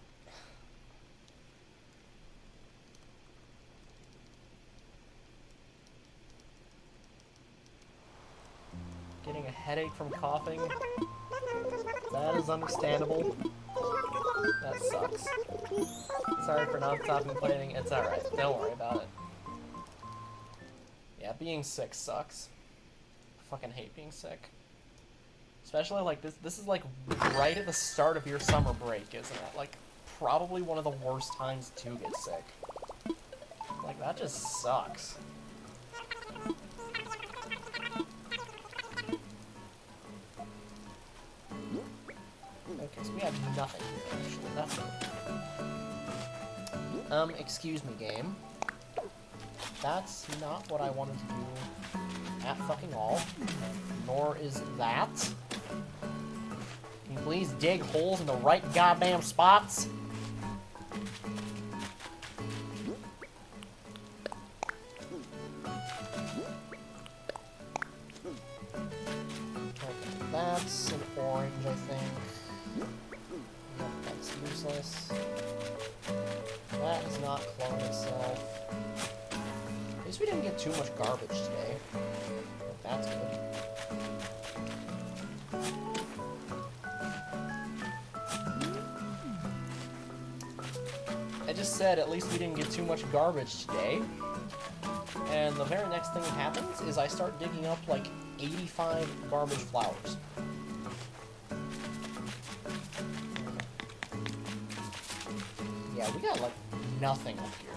Getting a headache from coughing. That is understandable. That sucks. Sorry for not stopping complaining. It's alright. Don't worry about it. Yeah, being sick sucks. Fucking hate being sick. Especially like this is like right at the start of your summer break, isn't it? Like probably one of the worst times to get sick. Like that just sucks. Okay, so we have nothing here actually. That's good. Excuse me, game. That's not what I wanted to do at fucking all. Nor is that. Can you please dig holes in the right goddamn spots? Okay, that's an orange, I think. Yep, that's useless. That does not clone itself. At least we didn't get too much garbage today. That's good. I just said at least we didn't get too much garbage today. And the very next thing that happens is I start digging up like 85 garbage flowers. Yeah, we got like nothing up here.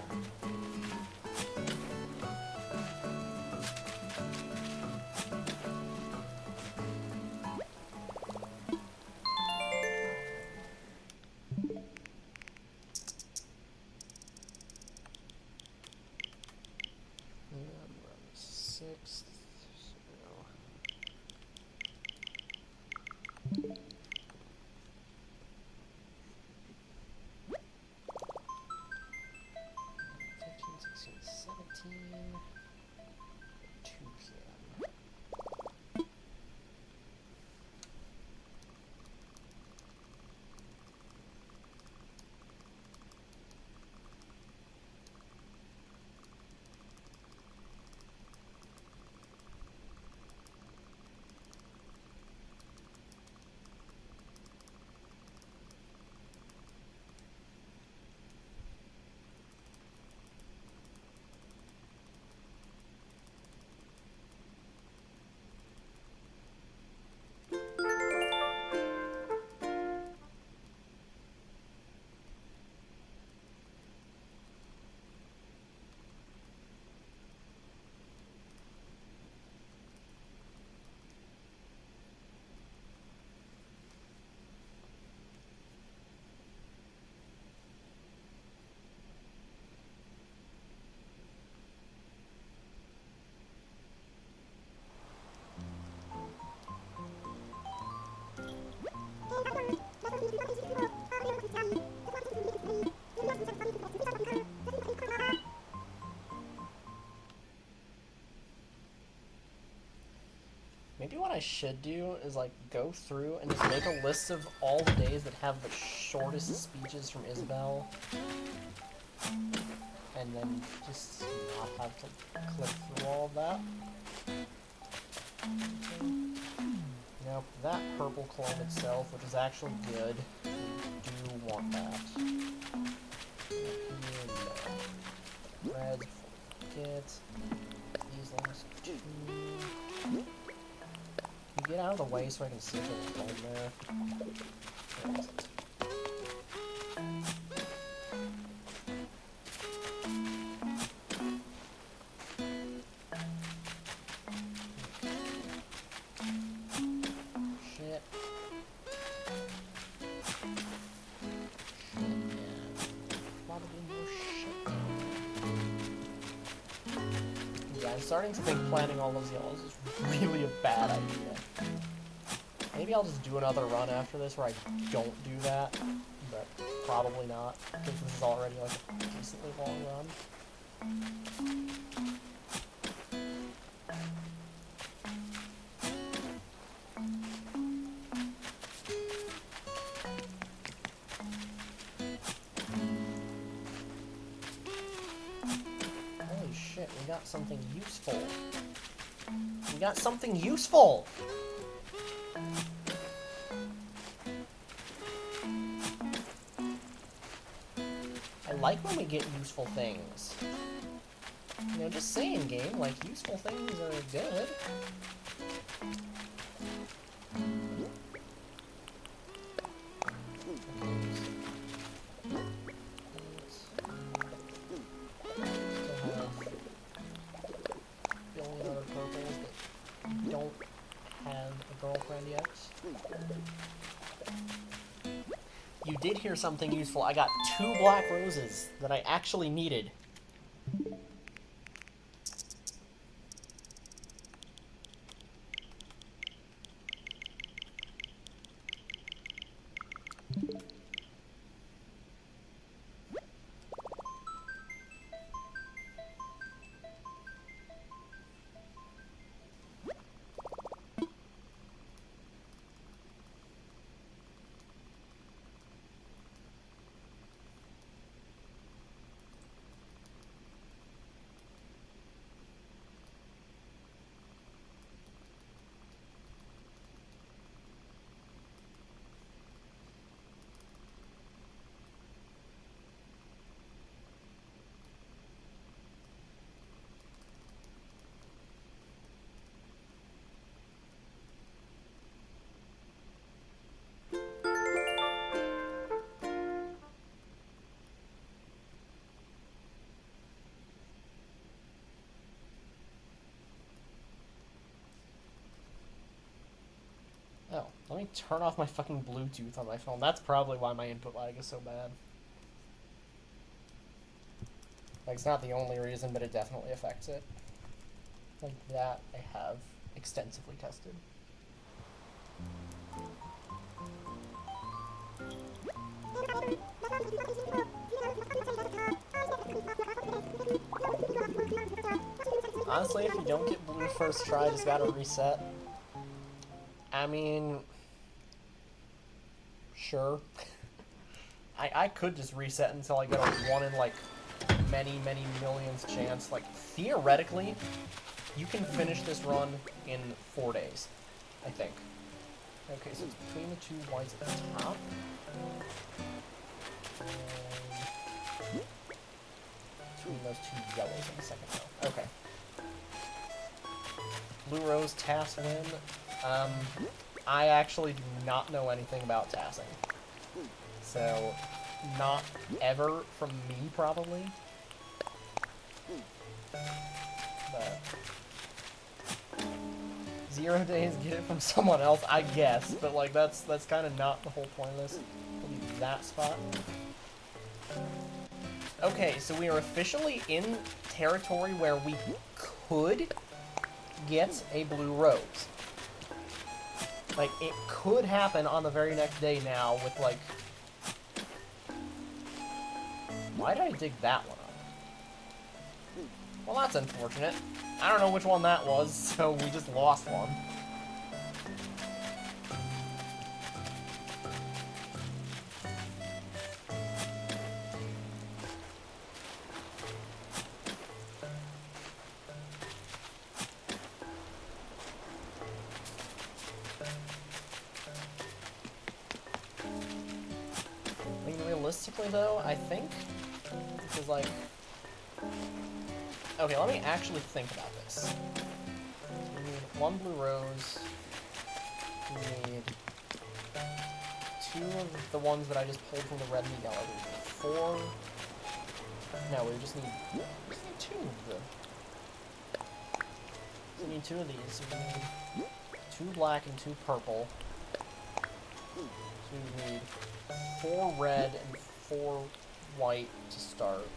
6th. So 17, 2 p.m. Maybe what I should do is like go through and just make a list of all the days that have the shortest speeches from Isabel, and then just not have to click through all of that. Okay. Nope, that purple clone itself, which is actually good, we do want that. No. Red, get these last two. Get out of the way so I can see the clone there. Where is it? Shit. Probably more shit. Yeah, I'm starting to think planting all those yellows is really a bad idea. Maybe I'll just do another run after this where I don't do that, but probably not, because this is already like a decently long run. Holy shit, we got something useful. We got something useful! I like when we get useful things. You know, just saying, game, like, useful things are good. You did hear something useful. I got 2 black roses that I actually needed. Oh, let me turn off my fucking Bluetooth on my phone. That's probably why my input lag is so bad. Like, it's not the only reason, but it definitely affects it. Like that I have extensively tested. Honestly, if you don't get blue first try, just gotta reset. I mean, sure. I could just reset until I get a 1 in, like, many, many millions chance. Like, theoretically, you can finish this run in 4 days, I think. Okay, so it's between the two whites at the top. And between those two yellows in the second row. Okay. Blue Rose, Tass win. I actually do not know anything about tassing. So, not ever from me, probably. But 0 days, get it from someone else, I guess. But, like, that's kind of not the whole point of this. We'll leave that spot. Okay, so we are officially in territory where we could get a blue rose. Like, it could happen on the very next day now with, like... Why did I dig that one up? Well, that's unfortunate. I don't know which one that was, so we just lost one. I mean, realistically, though, I think... Because, like... Okay, let me actually think about this. We need 1 blue rose. We need 2 of the ones that I just pulled from the red and the yellow. We need 4. No, we just need 2 of them. So we need 2 of these. So we need 2 black and 2 purple. So we need 4 red and 4 white to start.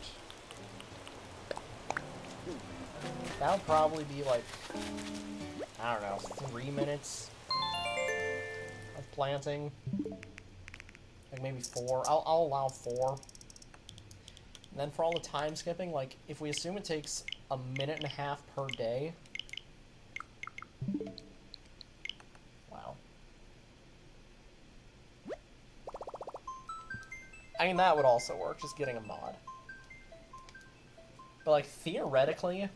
That'll probably be like, I don't know, 3 minutes of planting. Like maybe 4. I'll allow 4. And then for all the time skipping, like if we assume it takes 1.5 minutes per day. Wow. I mean, that would also work, just getting a mod. But, like, theoretically,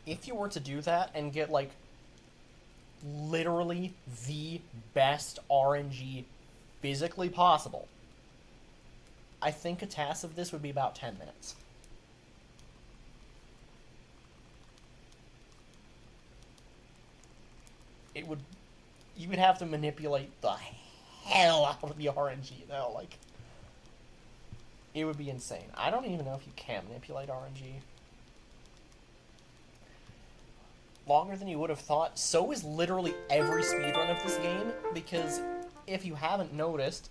if you were to do that and get, like, literally the best RNG physically possible, I think a task of this would be about 10 minutes. It would... You would have to manipulate the hell out of the RNG, though, like... It would be insane. I don't even know if you can manipulate RNG. Longer than you would have thought. So is literally every speedrun of this game, because if you haven't noticed,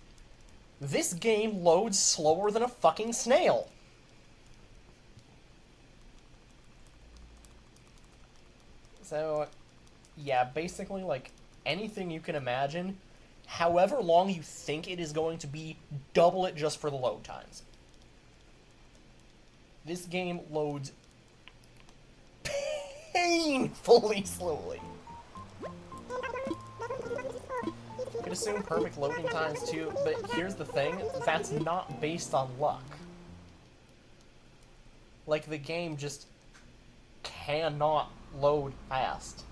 this game loads slower than a fucking snail. So, yeah, basically, like, anything you can imagine, however long you think it is going to be, double it just for the load times. This game loads painfully slowly. You could assume perfect loading times too, but here's the thing, that's not based on luck. Like, the game just cannot load fast.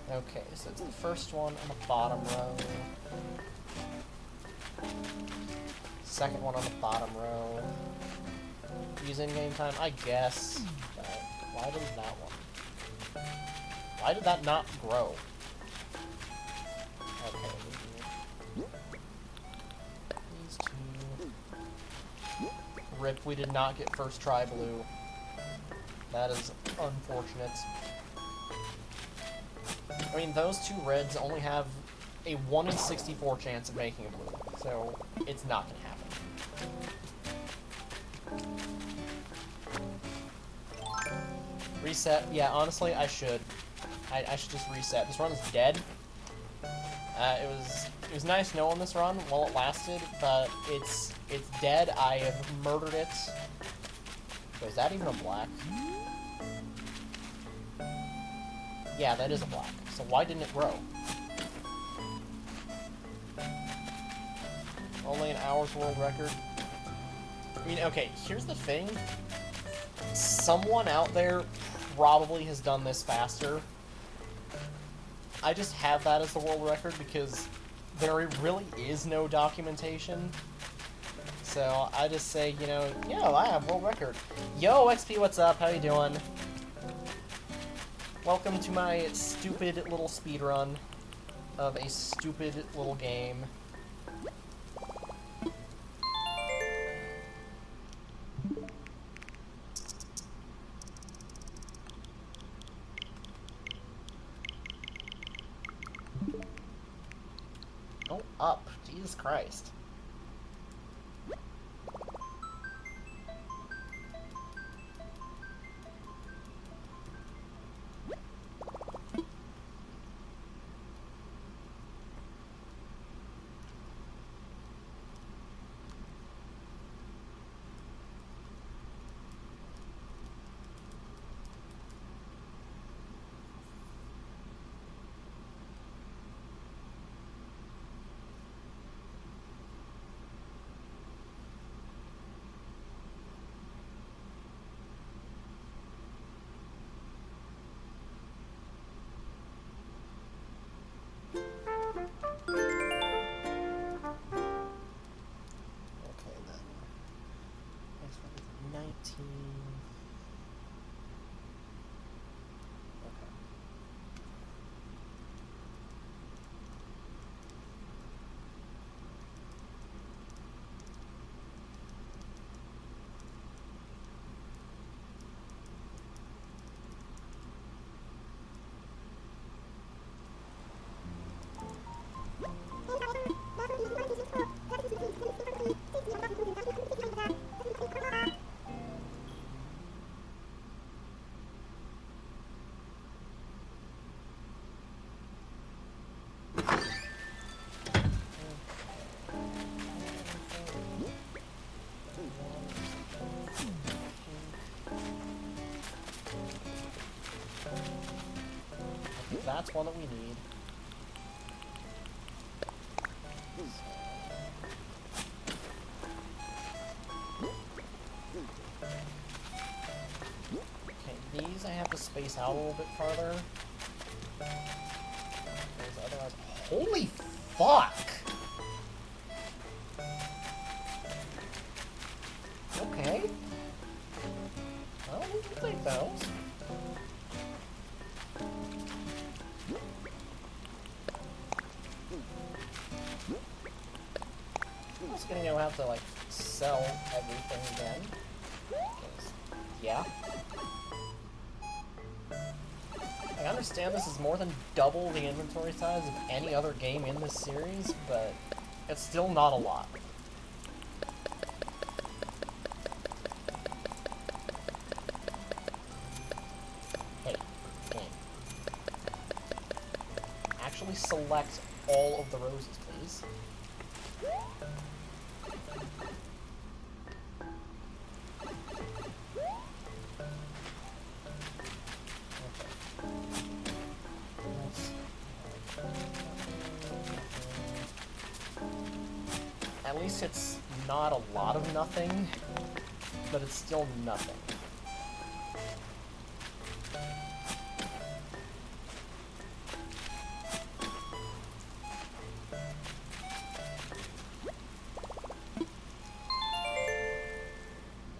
Okay, so it's the first one on the bottom row. Second one on the bottom row. Use in-game time, I guess. But why did that one? Why did that not grow? Okay, these 2. Rip, we did not get first try blue. That is unfortunate. I mean, those 2 reds only have a 1 in 64 chance of making a blue, so it's not gonna happen. Reset. Yeah, honestly, I should. I should just reset. This run is dead. It was nice knowing this run while it lasted, but it's dead. I have murdered it. Wait, is that even a black? Yeah, that is a black. So why didn't it grow? Only an hour's world record. I mean, okay, here's the thing. Someone out there probably has done this faster. I just have that as the world record because there really is no documentation. So I just say, you know, yo, I have world record. Yo, XP, what's up? How you doing? Welcome to my stupid little speedrun of a stupid little game. Oh, up. Jesus Christ. Okay, then. Next one is 19. Okay. That's one that we need. Okay, these I have to space out a little bit farther. Because otherwise... Holy fuck! Okay. Well, we can take those. I'm just gonna have to, like, sell everything again. Because, yeah. I understand this is more than double the inventory size of any other game in this series, but it's still not a lot. Hey, game. Actually select all of the roses, please. At least it's not a lot of nothing, but it's still nothing.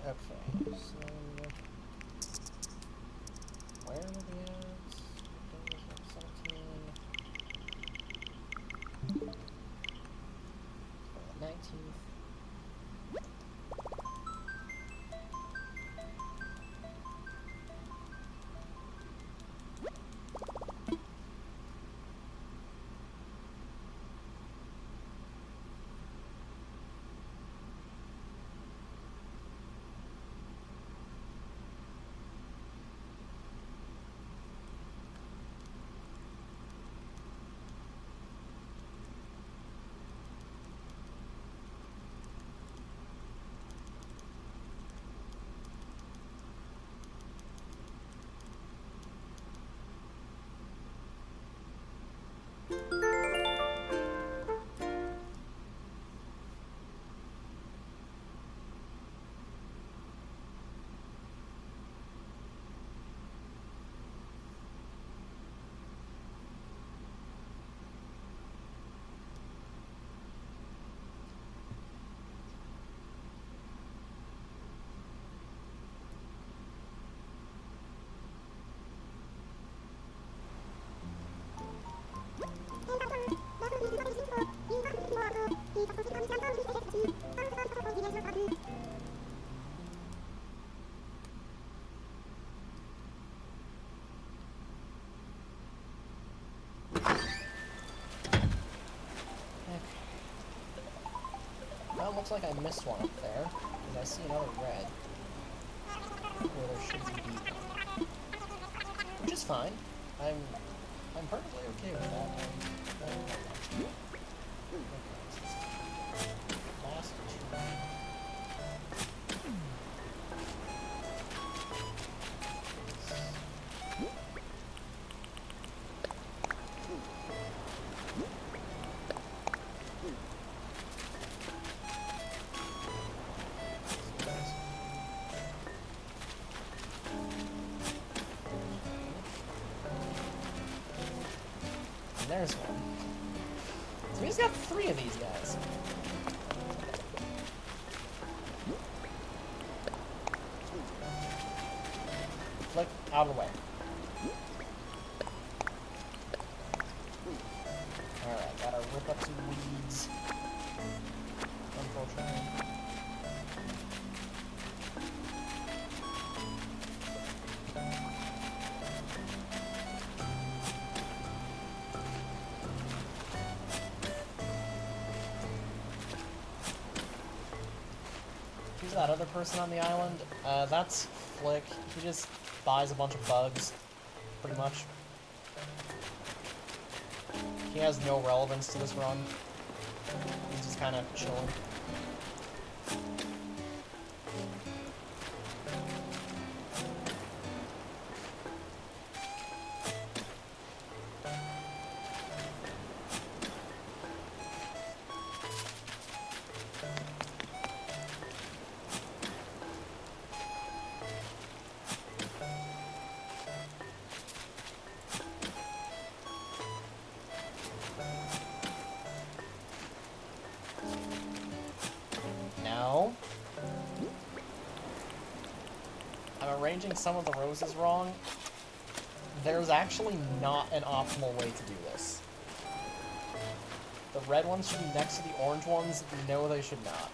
Okay, so where are we at? 17. 19th. looks like I missed one up there, because I see another red, where there shouldn't be one. Which is fine. I'm perfectly okay with that. Last two. There's one. So he's got 3 of these guys. Flick, out of the way. Alright, gotta rip up some weeds. Unfortunately. Who's that other person on the island? That's Flick. He just buys a bunch of bugs, pretty much. He has no relevance to this run. He's just kind of chilling. I'm arranging some of the roses wrong. There's actually not an optimal way to do this. The red ones should be next to the orange ones. No, they should not.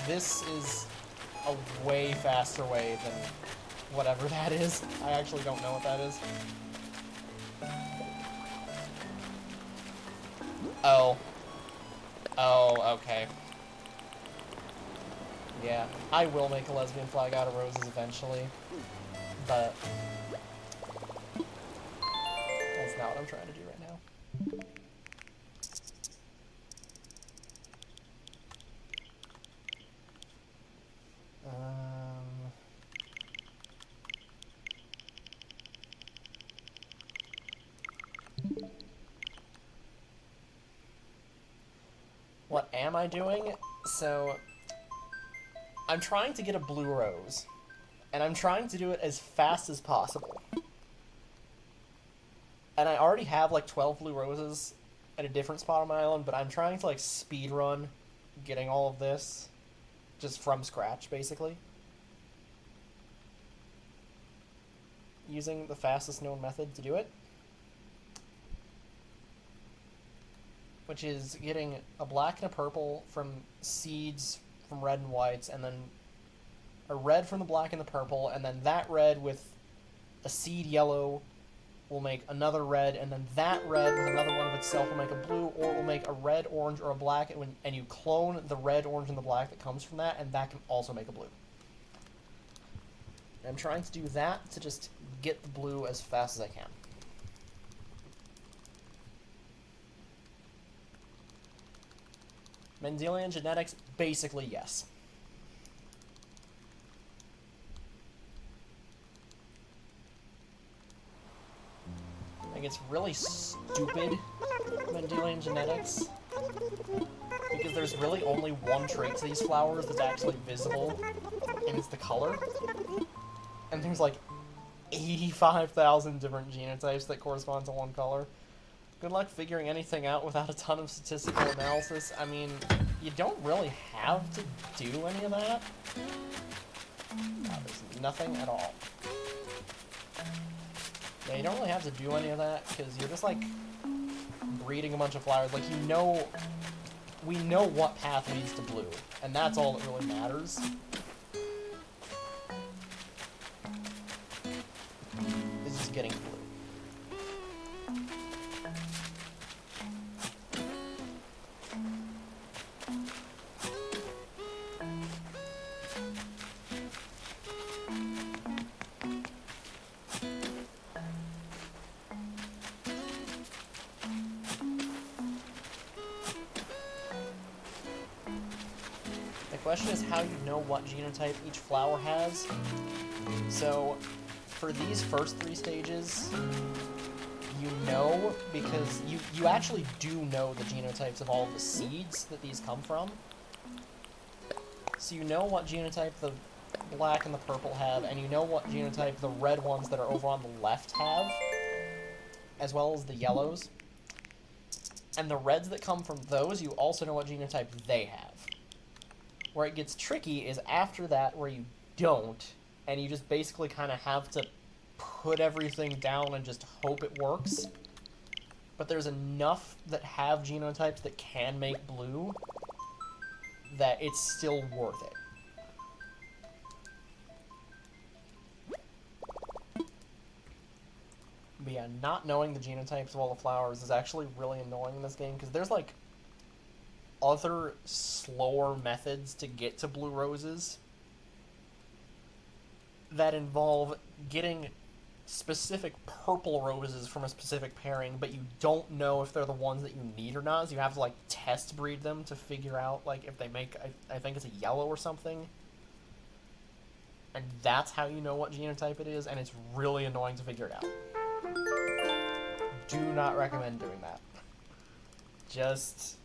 This is a way faster way than whatever that is. I actually don't know what that is. Oh. Oh, okay. Yeah, I will make a lesbian flag out of roses eventually, but that's not what I'm trying to do right now. What am I doing? So, I'm trying to get a blue rose, and I'm trying to do it as fast as possible. And I already have like 12 blue roses at a different spot on my island, but I'm trying to like speed run getting all of this just from scratch, basically. Using the fastest known method to do it. Which is getting a black and a purple from seeds from red and whites, and then a red from the black and the purple, and then that red with a seed yellow will make another red, and then that red with another one of itself will make a blue, or it will make a red, orange, or a black, and you clone the red, orange, and the black that comes from that, and that can also make a blue. And I'm trying to do that to just get the blue as fast as I can. Mendelian genetics, basically yes. I think it's really stupid, Mendelian genetics, because there's really only one trait to these flowers that's actually visible, and it's the color. And there's like 85,000 different genotypes that correspond to one color. Good luck figuring anything out without a ton of statistical analysis. I mean, you don't really have to do any of that. No, there's nothing at all. Yeah, you don't really have to do any of that, because you're just, like, breeding a bunch of flowers. Like, we know what path leads to blue, and that's all that really matters. Is just getting blue. question is how you know what genotype each flower has. So, for these first 3 stages, you know because you actually do know the genotypes of all of the seeds that these come from. So you know what genotype the black and the purple have, and you know what genotype the red ones that are over on the left have, as well as the yellows. And the reds that come from those, you also know what genotype they have. Where it gets tricky is after that, where you don't, and you just basically kind of have to put everything down and just hope it works. But there's enough that have genotypes that can make blue that it's still worth it. But yeah, not knowing the genotypes of all the flowers is actually really annoying in this game, because there's, like, other slower methods to get to blue roses that involve getting specific purple roses from a specific pairing, but you don't know if they're the ones that you need or not, so you have to, like, test breed them to figure out, like, if they make, I think it's a yellow or something. And that's how you know what genotype it is, and it's really annoying to figure it out. Do not recommend doing that. Just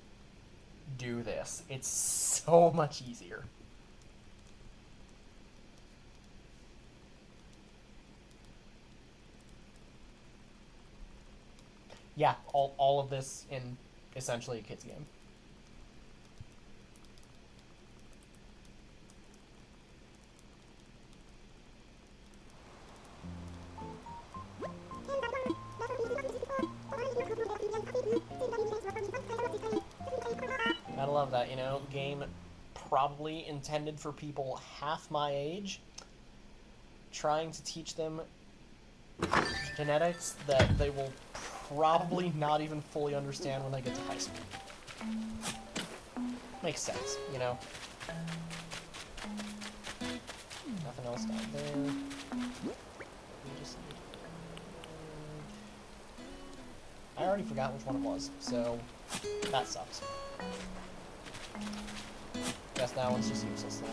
do this. It's so much easier. Yeah, all of this in essentially a kid's game. Gotta love that, you know, game probably intended for people half my age, trying to teach them genetics that they will probably not even fully understand when they get to high school. Makes sense, you know? Nothing else down there. We just need... I already forgot which one it was, so that sucks. Guess that one's just useless then.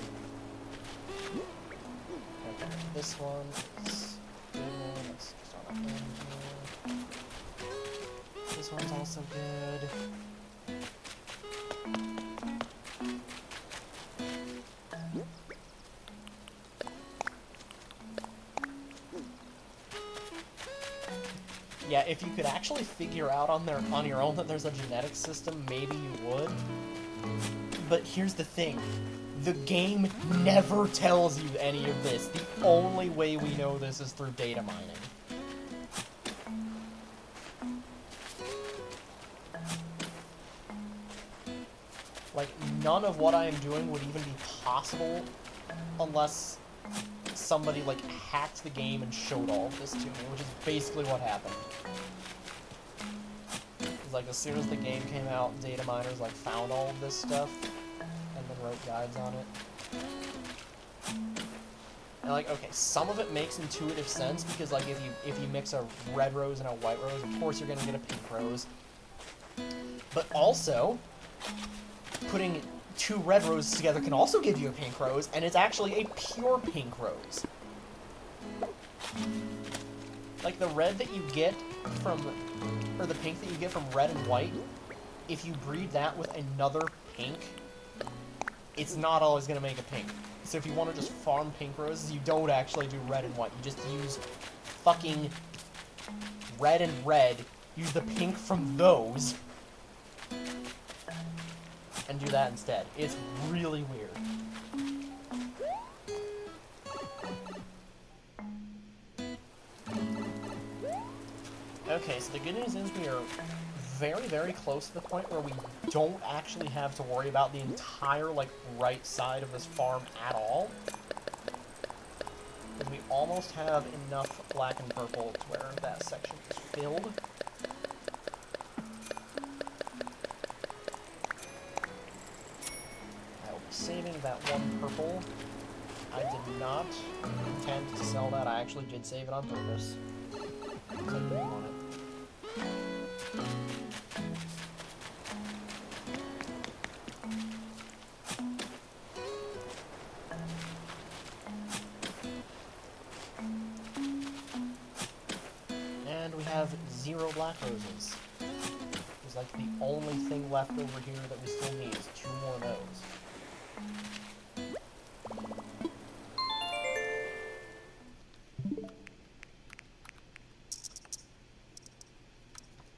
Okay, this one is good. Let's start off here. This one's also good. Yeah, if you could actually figure out on your own that there's a genetic system, maybe you would. But here's the thing. The game never tells you any of this. The only way we know this is through data mining. Like, none of what I am doing would even be possible unless somebody, like, hacked the game and showed all of this to me, which is basically what happened. It's like, as soon as the game came out, data miners, like, found all of this stuff and then wrote guides on it. And, like, okay, some of it makes intuitive sense, because, like, if you mix a red rose and a white rose, of course you're gonna get a pink rose. But also, putting 2 red roses together can also give you a pink rose, and it's actually a pure pink rose. Like, the red that you get from, or the pink that you get from red and white, if you breed that with another pink, it's not always going to make a pink. So if you want to just farm pink roses, you don't actually do red and white. You just use fucking red and red, use the pink from those, and do that instead. It's really weird. Okay, so the good news is we are very, very close to the point where we don't actually have to worry about the entire, like, right side of this farm at all. Because we almost have enough black and purple to where that section is filled. I will be saving that one purple. I did not intend to sell that. I actually did save it on purpose. Because I didn't want it. 0 black roses. There's like the only thing left over here that we still need is 2 more of those.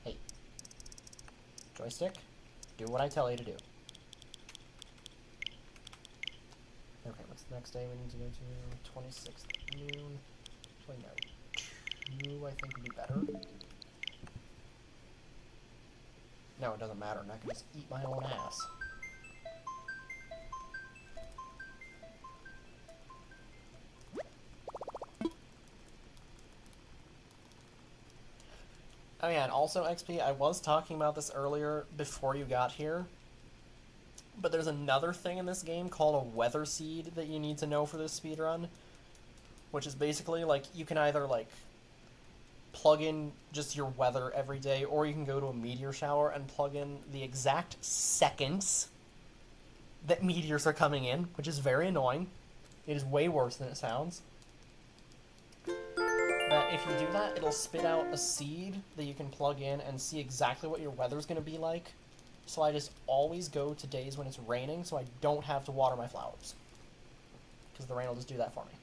Hey. Joystick, do what I tell you to do. Okay, what's the next day we need to go to? 26th at noon. Actually, no. 2, I think, would be better. No, it doesn't matter. I can just eat my own ass. Oh yeah, and also XP, I was talking about this earlier before you got here, but there's another thing in this game called a weather seed that you need to know for this speedrun, which is basically, like, you can either, like, plug in just your weather every day, or you can go to a meteor shower and plug in the exact seconds that meteors are coming in, which is very annoying. It is way worse than it sounds. That if you do that, it'll spit out a seed that you can plug in and see exactly what your weather's going to be like. So I just always go to days when it's raining so I don't have to water my flowers. Because the rain will just do that for me.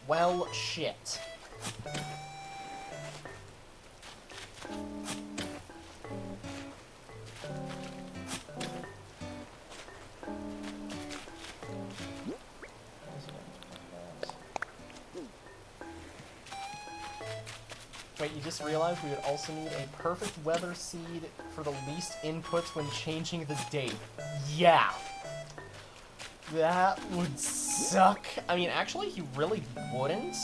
Well, shit. Wait, you just realized we would also need a perfect weather seed for the least inputs when changing the date. Yeah! That would suck. I mean, actually, you really wouldn't.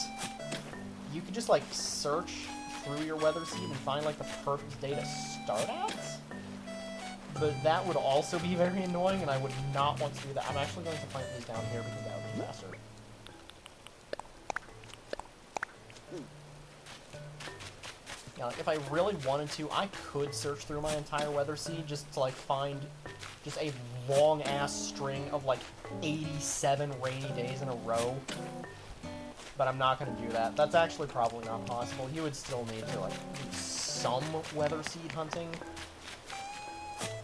You could just, like, search through your weather seed and find, like, the perfect day to start at. But that would also be very annoying, and I would not want to do that. I'm actually going to plant these down here because that would be faster. Yeah, like, if I really wanted to, I could search through my entire weather seed just to, like, find just a long-ass string of, like, 87 rainy days in a row. But I'm not going to do that. That's actually probably not possible. You would still need to, like, do some weather seed hunting.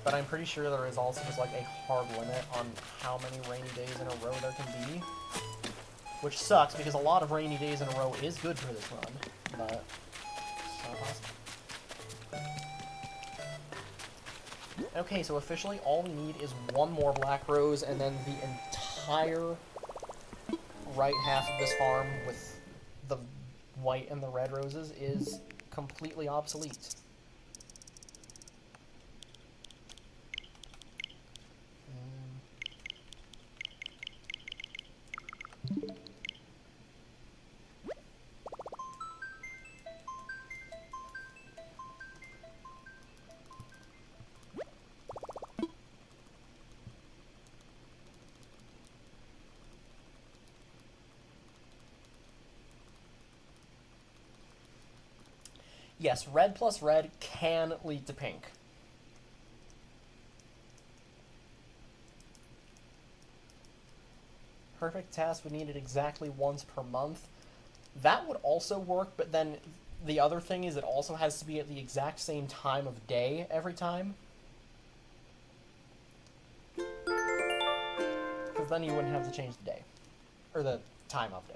But I'm pretty sure there is also just, like, a hard limit on how many rainy days in a row there can be. Which sucks, because a lot of rainy days in a row is good for this run. But it's not possible. Okay, so officially all we need is one more black rose, and then the entire right half of this farm with the white and the red roses is completely obsolete. Yes, red plus red can lead to pink. Perfect task would need it exactly once per month. That would also work, but then the other thing is it also has to be at the exact same time of day every time. Because then you wouldn't have to change the day. Or the time of day.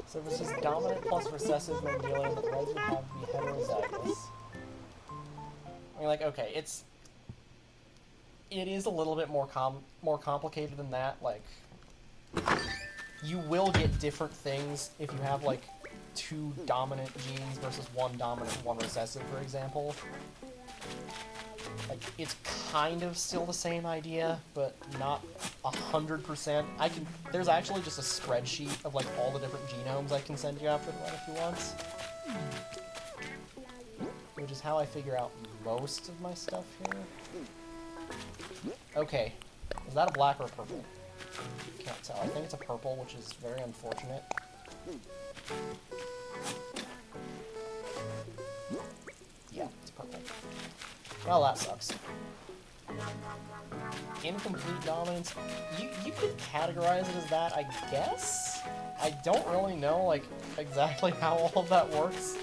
So this is dominant plus recessive when dealing that reds would have to be heterozygous. I mean, like, okay, it is a little bit more complicated than that. Like, you will get different things if you have like 2 dominant genes versus 1 dominant and 1 recessive, for example. Like, it's kind of still the same idea, but not 100%. There's actually just a spreadsheet of like all the different genomes I can send you after the run if you want. Which is how I figure out most of my stuff here. Okay, is that a black or a purple? Can't tell. I think it's a purple, which is very unfortunate. Yeah, it's purple. Well, that sucks. Incomplete dominance. You could categorize it as that, I guess? I don't really know, like, exactly how all of that works.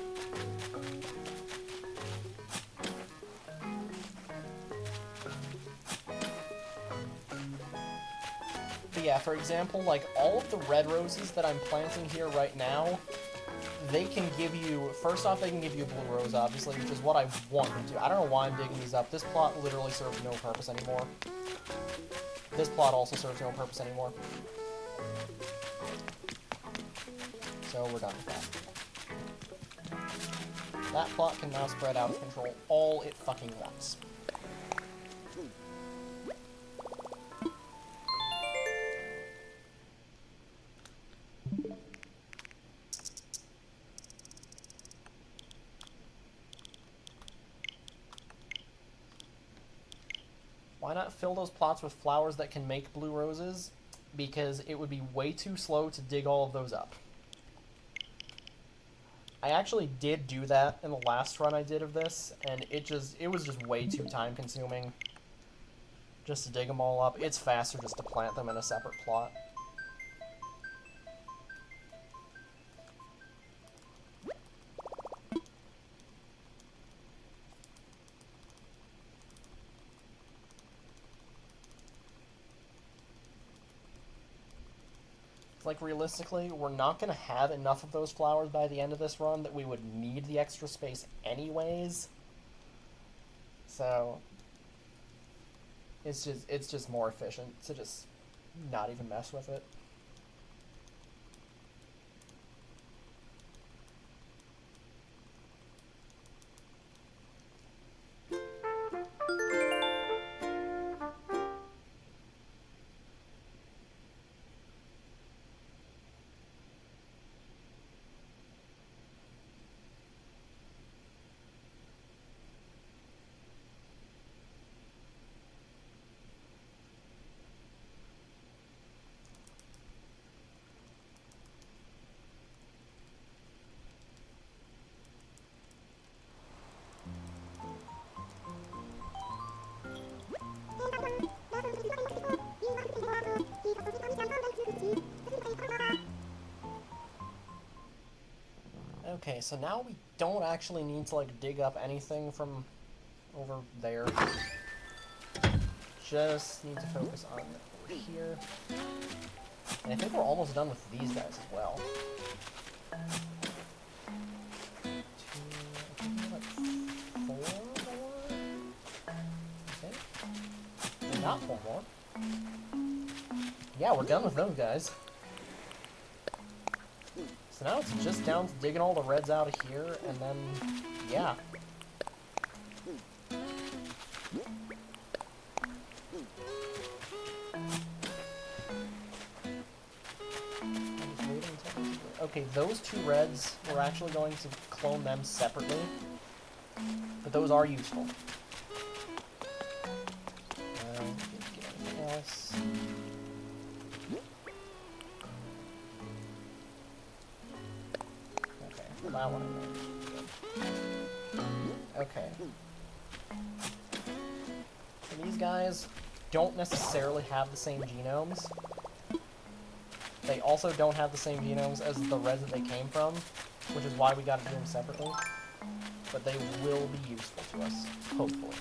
But yeah, for example, like, all of the red roses that I'm planting here right now, they can give you, first off, they can give you a blue rose, obviously, which is what I want them to. I don't know why I'm digging these up. This plot literally serves no purpose anymore. This plot also serves no purpose anymore. So we're done with that. That plot can now spread out of control all it fucking wants. Why not fill those plots with flowers that can make blue roses? Because it would be way too slow to dig all of those up. I actually did do that in the last run I did of this, and it was just way too time consuming just to dig them all up. It's faster just to plant them in a separate plot. Like, realistically, we're not going to have enough of those flowers by the end of this run that we would need the extra space anyways. So, it's just more efficient to just not even mess with it. Okay, so now we don't actually need to, like, dig up anything from over there. Just need to focus on over here. And I think we're almost done with these guys as well. Four more? I think. Not 4 more. Yeah, we're done with those guys. So now it's just down to digging all the reds out of here, and then, yeah. Okay, those 2 reds, we're actually going to clone them separately, but those are useful. Anything else? that one I made. Okay. So these guys don't necessarily have the same genomes. They also don't have the same genomes as the reds that they came from, which is why we gotta do them separately. But they will be useful to us, hopefully.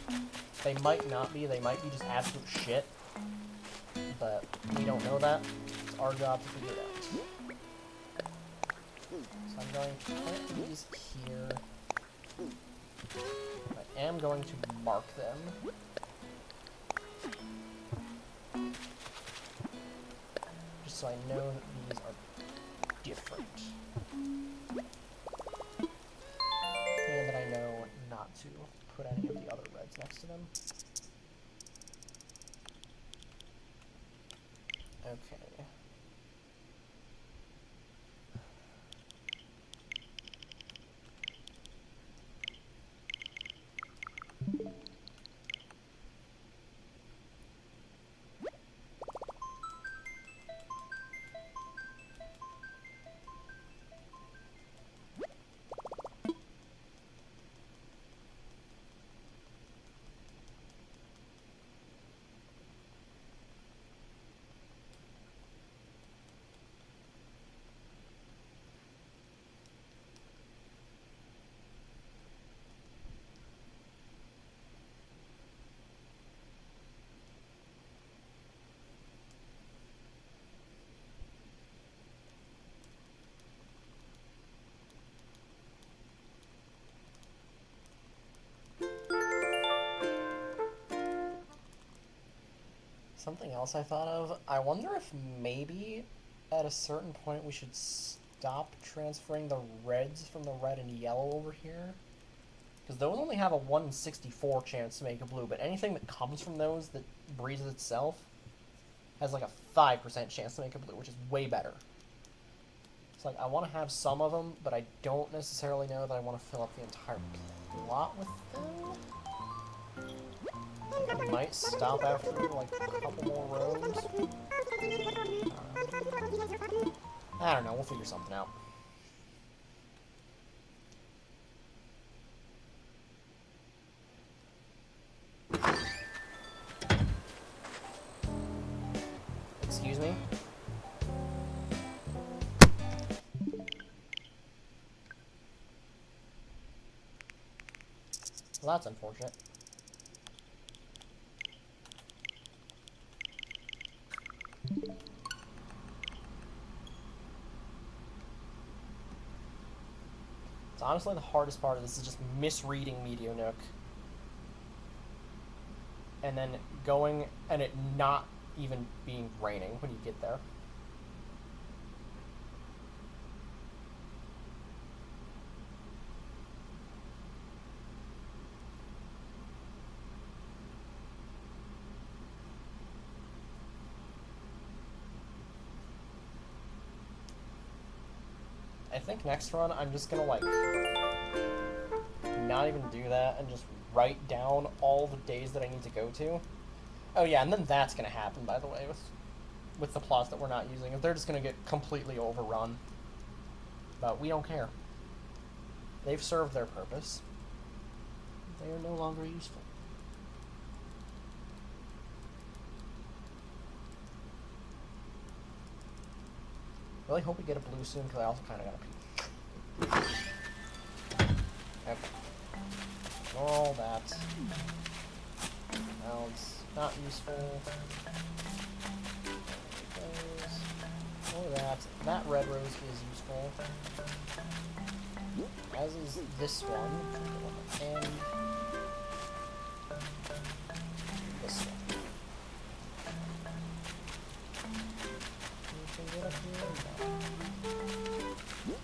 They might not be, they might be just absolute shit. But we don't know that. It's our job to figure it out. So I'm going to plant these here. I am going to mark them. Just so I know that these are different. And that I know not to put any of the other reds next to them. Okay. Something else I thought of, I wonder if maybe at a certain point we should stop transferring the reds from the red and yellow over here. Because those only have a 1 in 64 chance to make a blue, but anything that comes from those that breeds itself has like a 5% chance to make a blue, which is way better. It's like, I want to have some of them, but I don't necessarily know that I want to fill up the entire plot with them. I might stop after like a couple more rows. I don't know, we'll figure something out. Excuse me? Well, that's unfortunate. So honestly, the hardest part of this is just misreading Meteonook. And then going and it not even being raining when you get there. I think next run I'm just gonna like not even do that and just write down all the days that I need to go to. Oh yeah, and then that's gonna happen, by the way, with the plots that we're not using. They're just gonna get completely overrun. But we don't care. They've served their purpose. They are no longer useful. Really hope we get a blue soon, because I also kind of gotta pee. Okay. All that. Now it's not useful. Or that. That red rose is useful. As is this one. And this one. Anything good up here? No.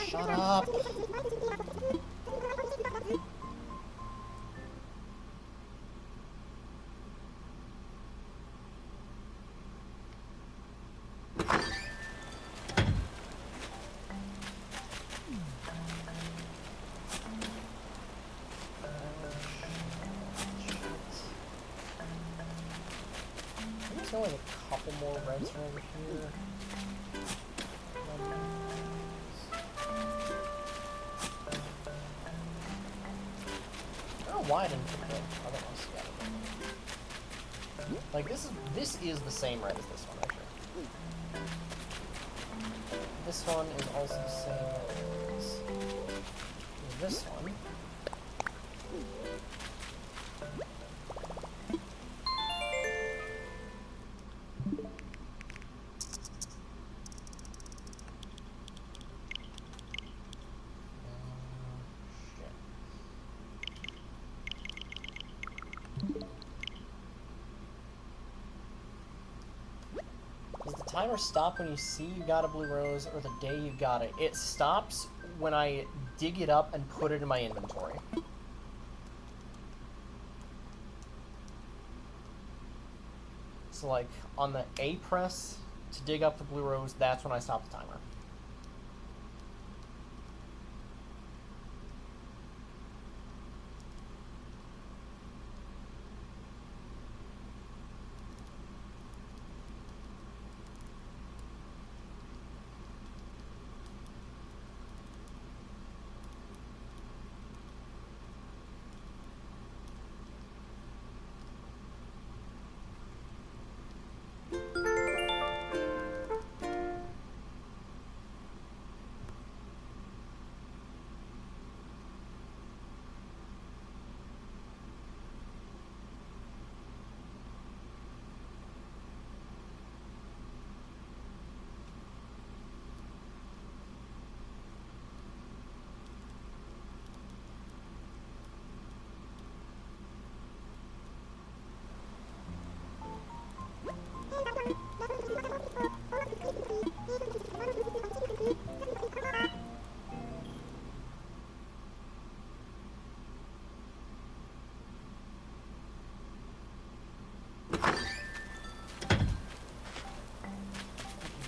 Shut up! There's only a couple more reds over here. I don't know why I didn't put the other ones together. Like this is the same red as this one, actually. This one is also the same as this one. Does the timer stop when you see you got a blue rose or the day you got it? It stops when I dig it up and put it in my inventory. So like on the A press to dig up the blue rose, that's when I stop the timer.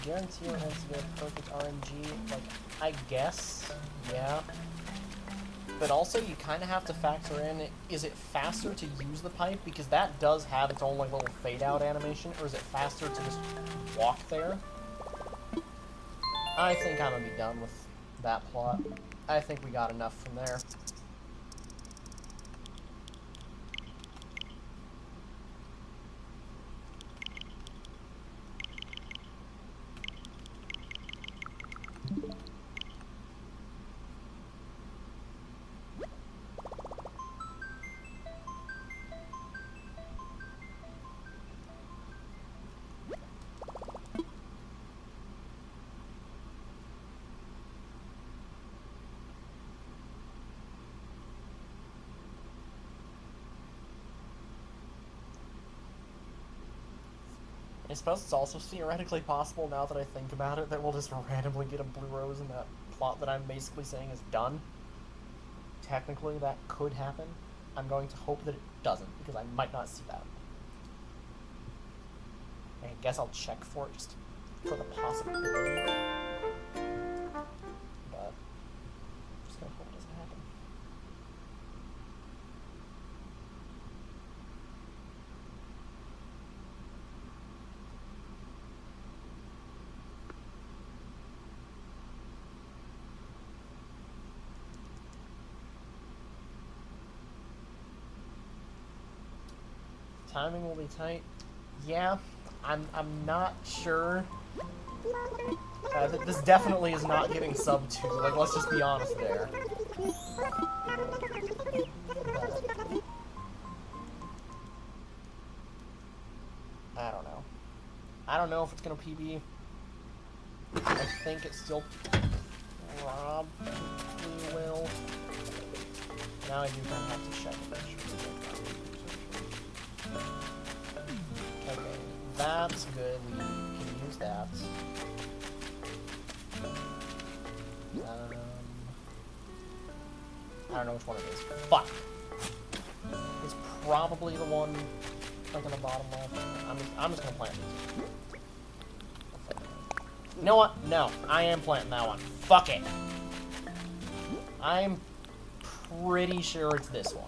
Guarantee it has to get a perfect RNG, like, I guess, yeah. But also, you kind of have to factor in, is it faster to use the pipe? Because that does have its own, like, little fade-out animation, or is it faster to just walk there? I think I'm gonna be done with that plot. I think we got enough from there. I suppose it's also theoretically possible, now that I think about it, that we'll just randomly get a blue rose in that plot that I'm basically saying is done. Technically, that could happen. I'm going to hope that it doesn't, because I might not see that. I guess I'll check for it, just for the possibility. But, just gonna hope it doesn't happen. Timing will be tight. Yeah, I'm not sure. This definitely is not getting sub 2. Like, let's just be honest there. I don't know. I don't know if it's gonna PB. I think it still probably will. Now I do kind of have to check it. Okay, that's good. We can use that. don't know which one it is. Fuck. It's probably the one, like, on the bottom left. I'm just gonna plant these. You know what? No, I am planting that one. Fuck it. I'm pretty sure it's this one.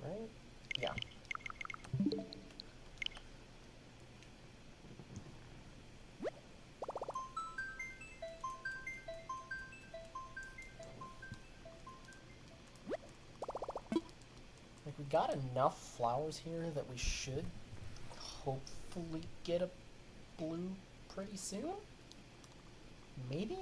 Right? Yeah. Like, we got enough flowers here that we should hopefully get a blue pretty soon? Maybe?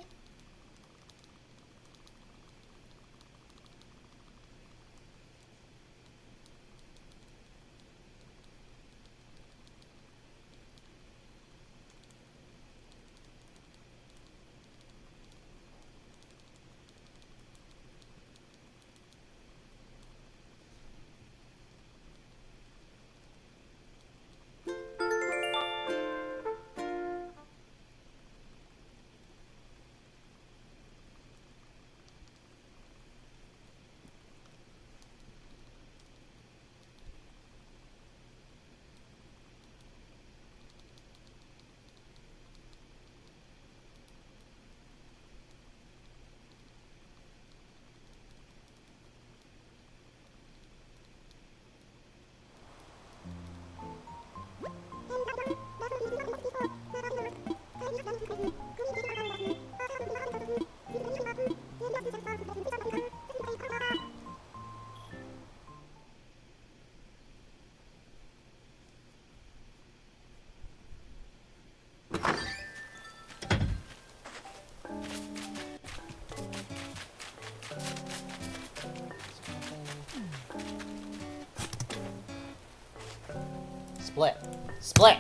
Split. Split!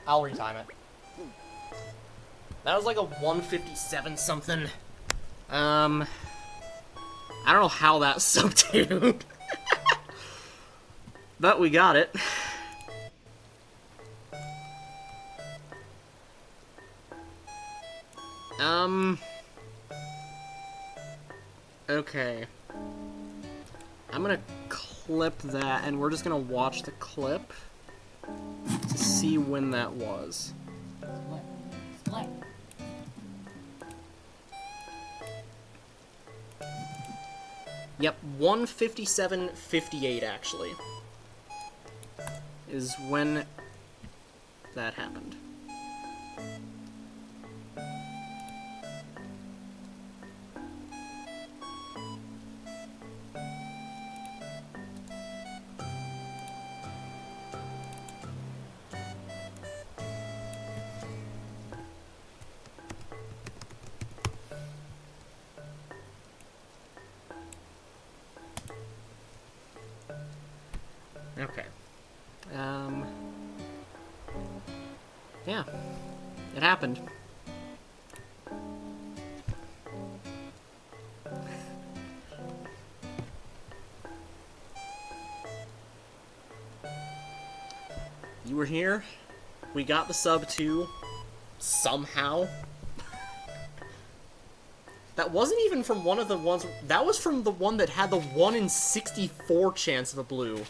I'll retime it. That was like a 157 something. I don't know how that subdued. But we got it. Okay. I'm gonna clip that, and we're just gonna watch the clip to see when that was. Split. Yep, 157.58 actually is when that happened. Okay. Yeah. It happened. You were here. We got the sub 2. Somehow. That wasn't even from one of the ones... That was from the one that had the 1 in 64 chance of a blue.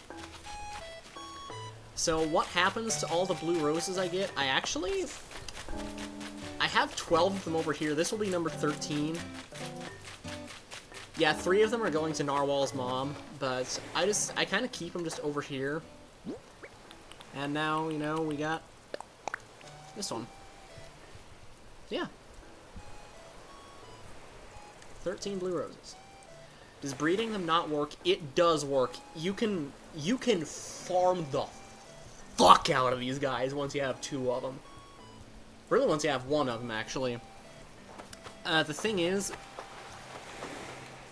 So what happens to all the blue roses I get? I have 12 of them over here. This will be number 13. Yeah, 3 of them are going to Narwhal's mom, but I kind of keep them just over here. And now, you know, we got this one. Yeah. 13 blue roses. Does breeding them not work? It does work. You can farm the fuck out of these guys once you have 2 of them. Really, once you have 1 of them, actually. The thing is,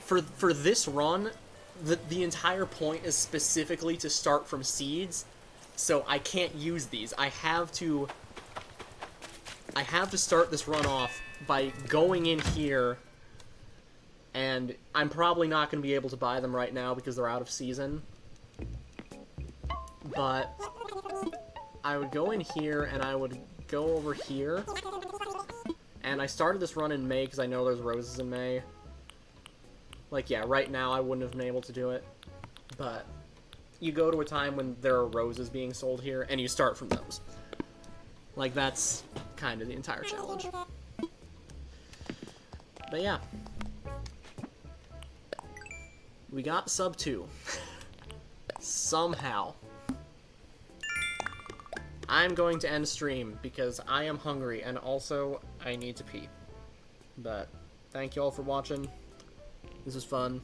for this run, the entire point is specifically to start from seeds, so I can't use these. I have to start this run off by going in here, and I'm probably not going to be able to buy them right now because they're out of season. But I would go in here, and I would go over here. And I started this run in May because I know there's roses in May. Like, yeah, right now I wouldn't have been able to do it. But you go to a time when there are roses being sold here, and you start from those. Like, that's kind of the entire challenge. But yeah. We got sub 2. Somehow. I'm going to end stream because I am hungry and also I need to pee. But thank you all for watching. This was fun.